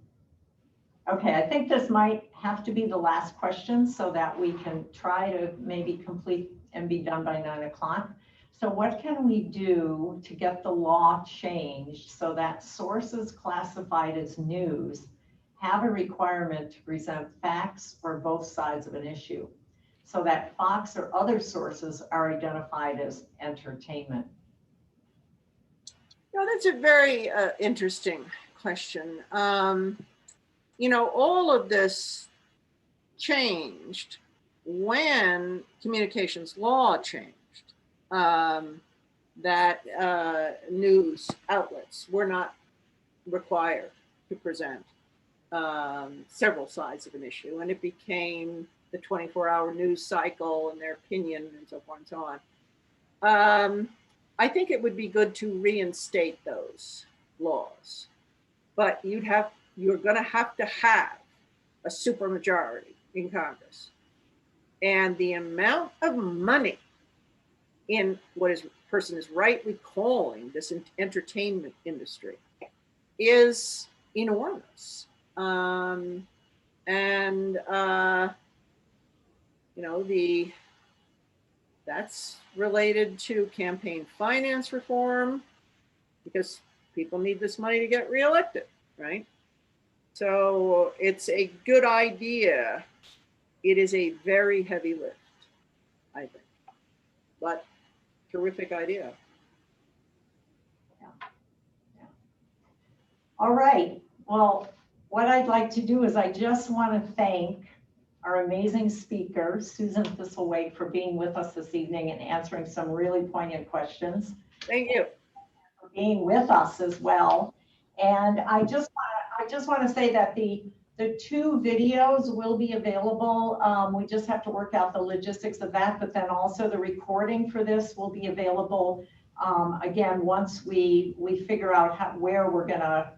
I think this might have to be the last question so that we can try to maybe complete and be done by 9 o'clock. So what can we do to get the law changed so that sources classified as news have a requirement to present facts for both sides of an issue, so that Fox or other sources are identified as entertainment? No, that's a very interesting question. You know, all of this changed when communications law changed, that news outlets were not required to present several sides of an issue, and it became the 24-hour news cycle and their opinion and so forth and so on. I think it would be good to reinstate those laws, but you're going to have a supermajority in Congress, and the amount of money in what a person is rightly calling this entertainment industry is enormous. You know, that's related to campaign finance reform, because people need this money to get reelected, right? So it's a good idea. It is a very heavy lift, I think, but terrific idea. Yeah. All right. Well, what I'd like to do is I just want to thank our amazing speaker, Susan Thistlethwaite, for being with us this evening and answering some really poignant questions. Thank you. For being with us as well. And I just want to say that the 2 videos will be available. We just have to work out the logistics of that, but then also the recording for this will be available again once we figure out where we're gonna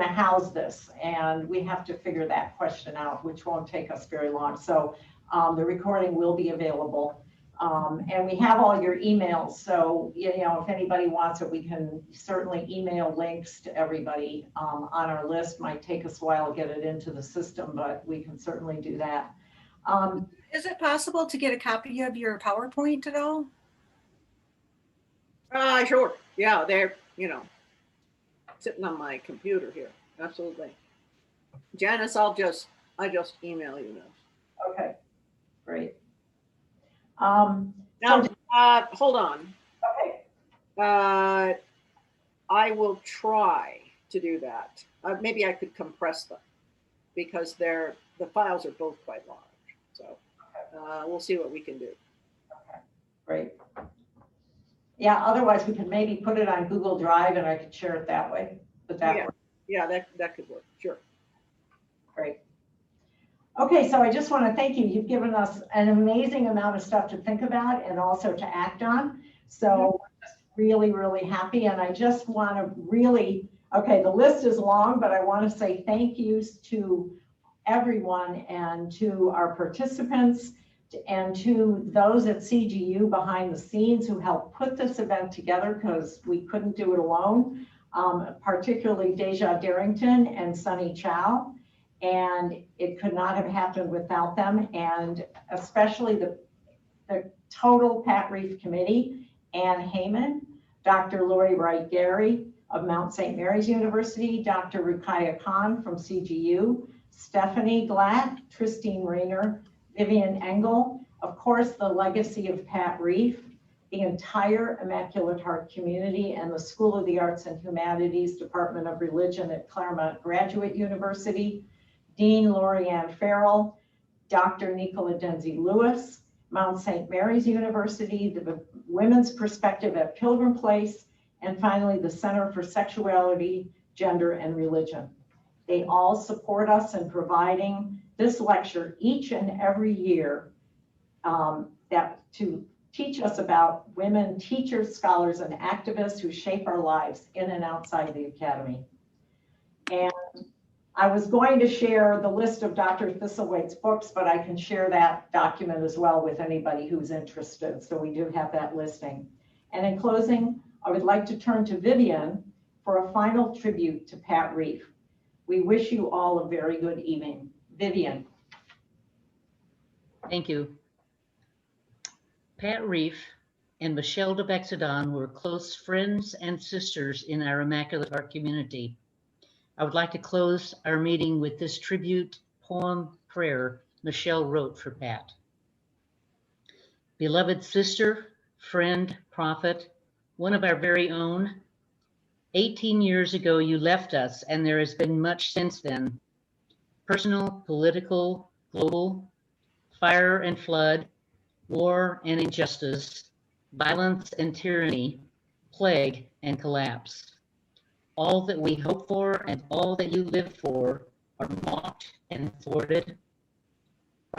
house this, and we have to figure that question out, which won't take us very long. So the recording will be available. And we have all your emails, so you know, if anybody wants it, we can certainly email links to everybody on our list. Might take us a while to get it into the system, but we can certainly do that. Is it possible to get a copy of your PowerPoint at all? Sure. Yeah, they're, you know, sitting on my computer here. Absolutely. Janice, I just email you now. Okay, great. Now, hold on. Okay. I will try to do that. Maybe I could compress them because the files are both quite large. So we'll see what we can do. Okay, great. Yeah, otherwise we could maybe put it on Google Drive and I could share it that way. But that works. Yeah, that could work. Sure. Great. Okay, so I just want to thank you. You've given us an amazing amount of stuff to think about and also to act on. So we're just really, really happy. And I just want to really, okay, the list is long, but I want to say thank yous to everyone and to our participants and to those at CGU behind the scenes who helped put this event together, because we couldn't do it alone, particularly Deja Darrington and Sunny Chow. And it could not have happened without them, and especially the total Pat Reif Committee, Ann Heyman, Dr. Lori Wright-Gary of Mount St. Mary's University, Dr. Ruqaiya Khan from CGU, Stephanie Glatt, Tristine Rayner, Vivian Engel, of course, the legacy of Pat Reif, the entire Immaculate Heart community, and the School of the Arts and Humanities Department of Religion at Claremont Graduate University, Dean Lorianne Farrell, Dr. Nicola Denzi Lewis, Mount St. Mary's University, the Women's Perspective at Pilgrim Place, and finally, the Center for Sexuality, Gender, and Religion. They all support us in providing this lecture each and every year to teach us about women teachers, scholars, and activists who shape our lives in and outside the Academy. And I was going to share the list of Dr. Thistlethwaite's books, but I can share that document as well with anybody who's interested. So we do have that listing. And in closing, I would like to turn to Vivian for a final tribute to Pat Reif. We wish you all a very good evening. Vivian. Thank you. Pat Reif and Michelle de Bexadon were close friends and sisters in our Immaculate Heart community. I would like to close our meeting with this tribute poem prayer Michelle wrote for Pat. Beloved sister, friend, prophet, one of our very own, 18 years ago you left us, and there has been much since then. Personal, political, global, fire and flood, war and injustice, violence and tyranny, plague and collapse. All that we hope for and all that you live for are mocked and thwarted.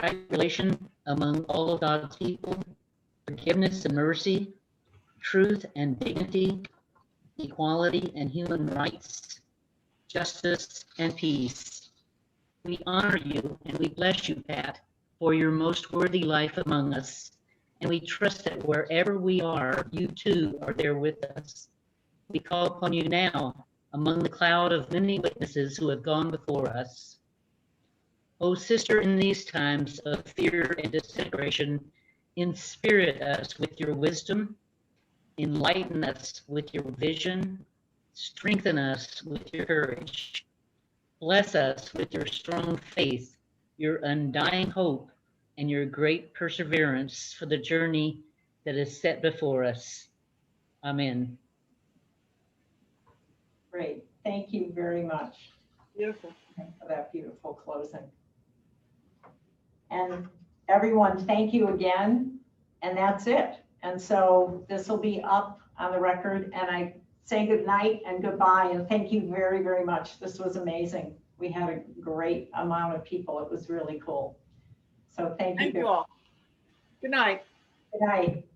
Right relation among all of God's people, forgiveness and mercy, truth and dignity, equality and human rights, justice and peace. We honor you and we bless you, Pat, for your most worthy life among us. And we trust that wherever we are, you too are there with us. We call upon you now among the cloud of many witnesses who have gone before us. O sister, in these times of fear and disintegration, inspirit us with your wisdom, enlighten us with your vision, strengthen us with your courage, bless us with your strong faith, your undying hope, and your great perseverance for the journey that is set before us. Amen. Great. Thank you very much. Beautiful. For that beautiful closing. And everyone, thank you again. And that's it. And so this will be up on the record. And I say good night and goodbye. And thank you very, very much. This was amazing. We had a great amount of people. It was really cool. So thank you. Thank you all. Good night. Good night.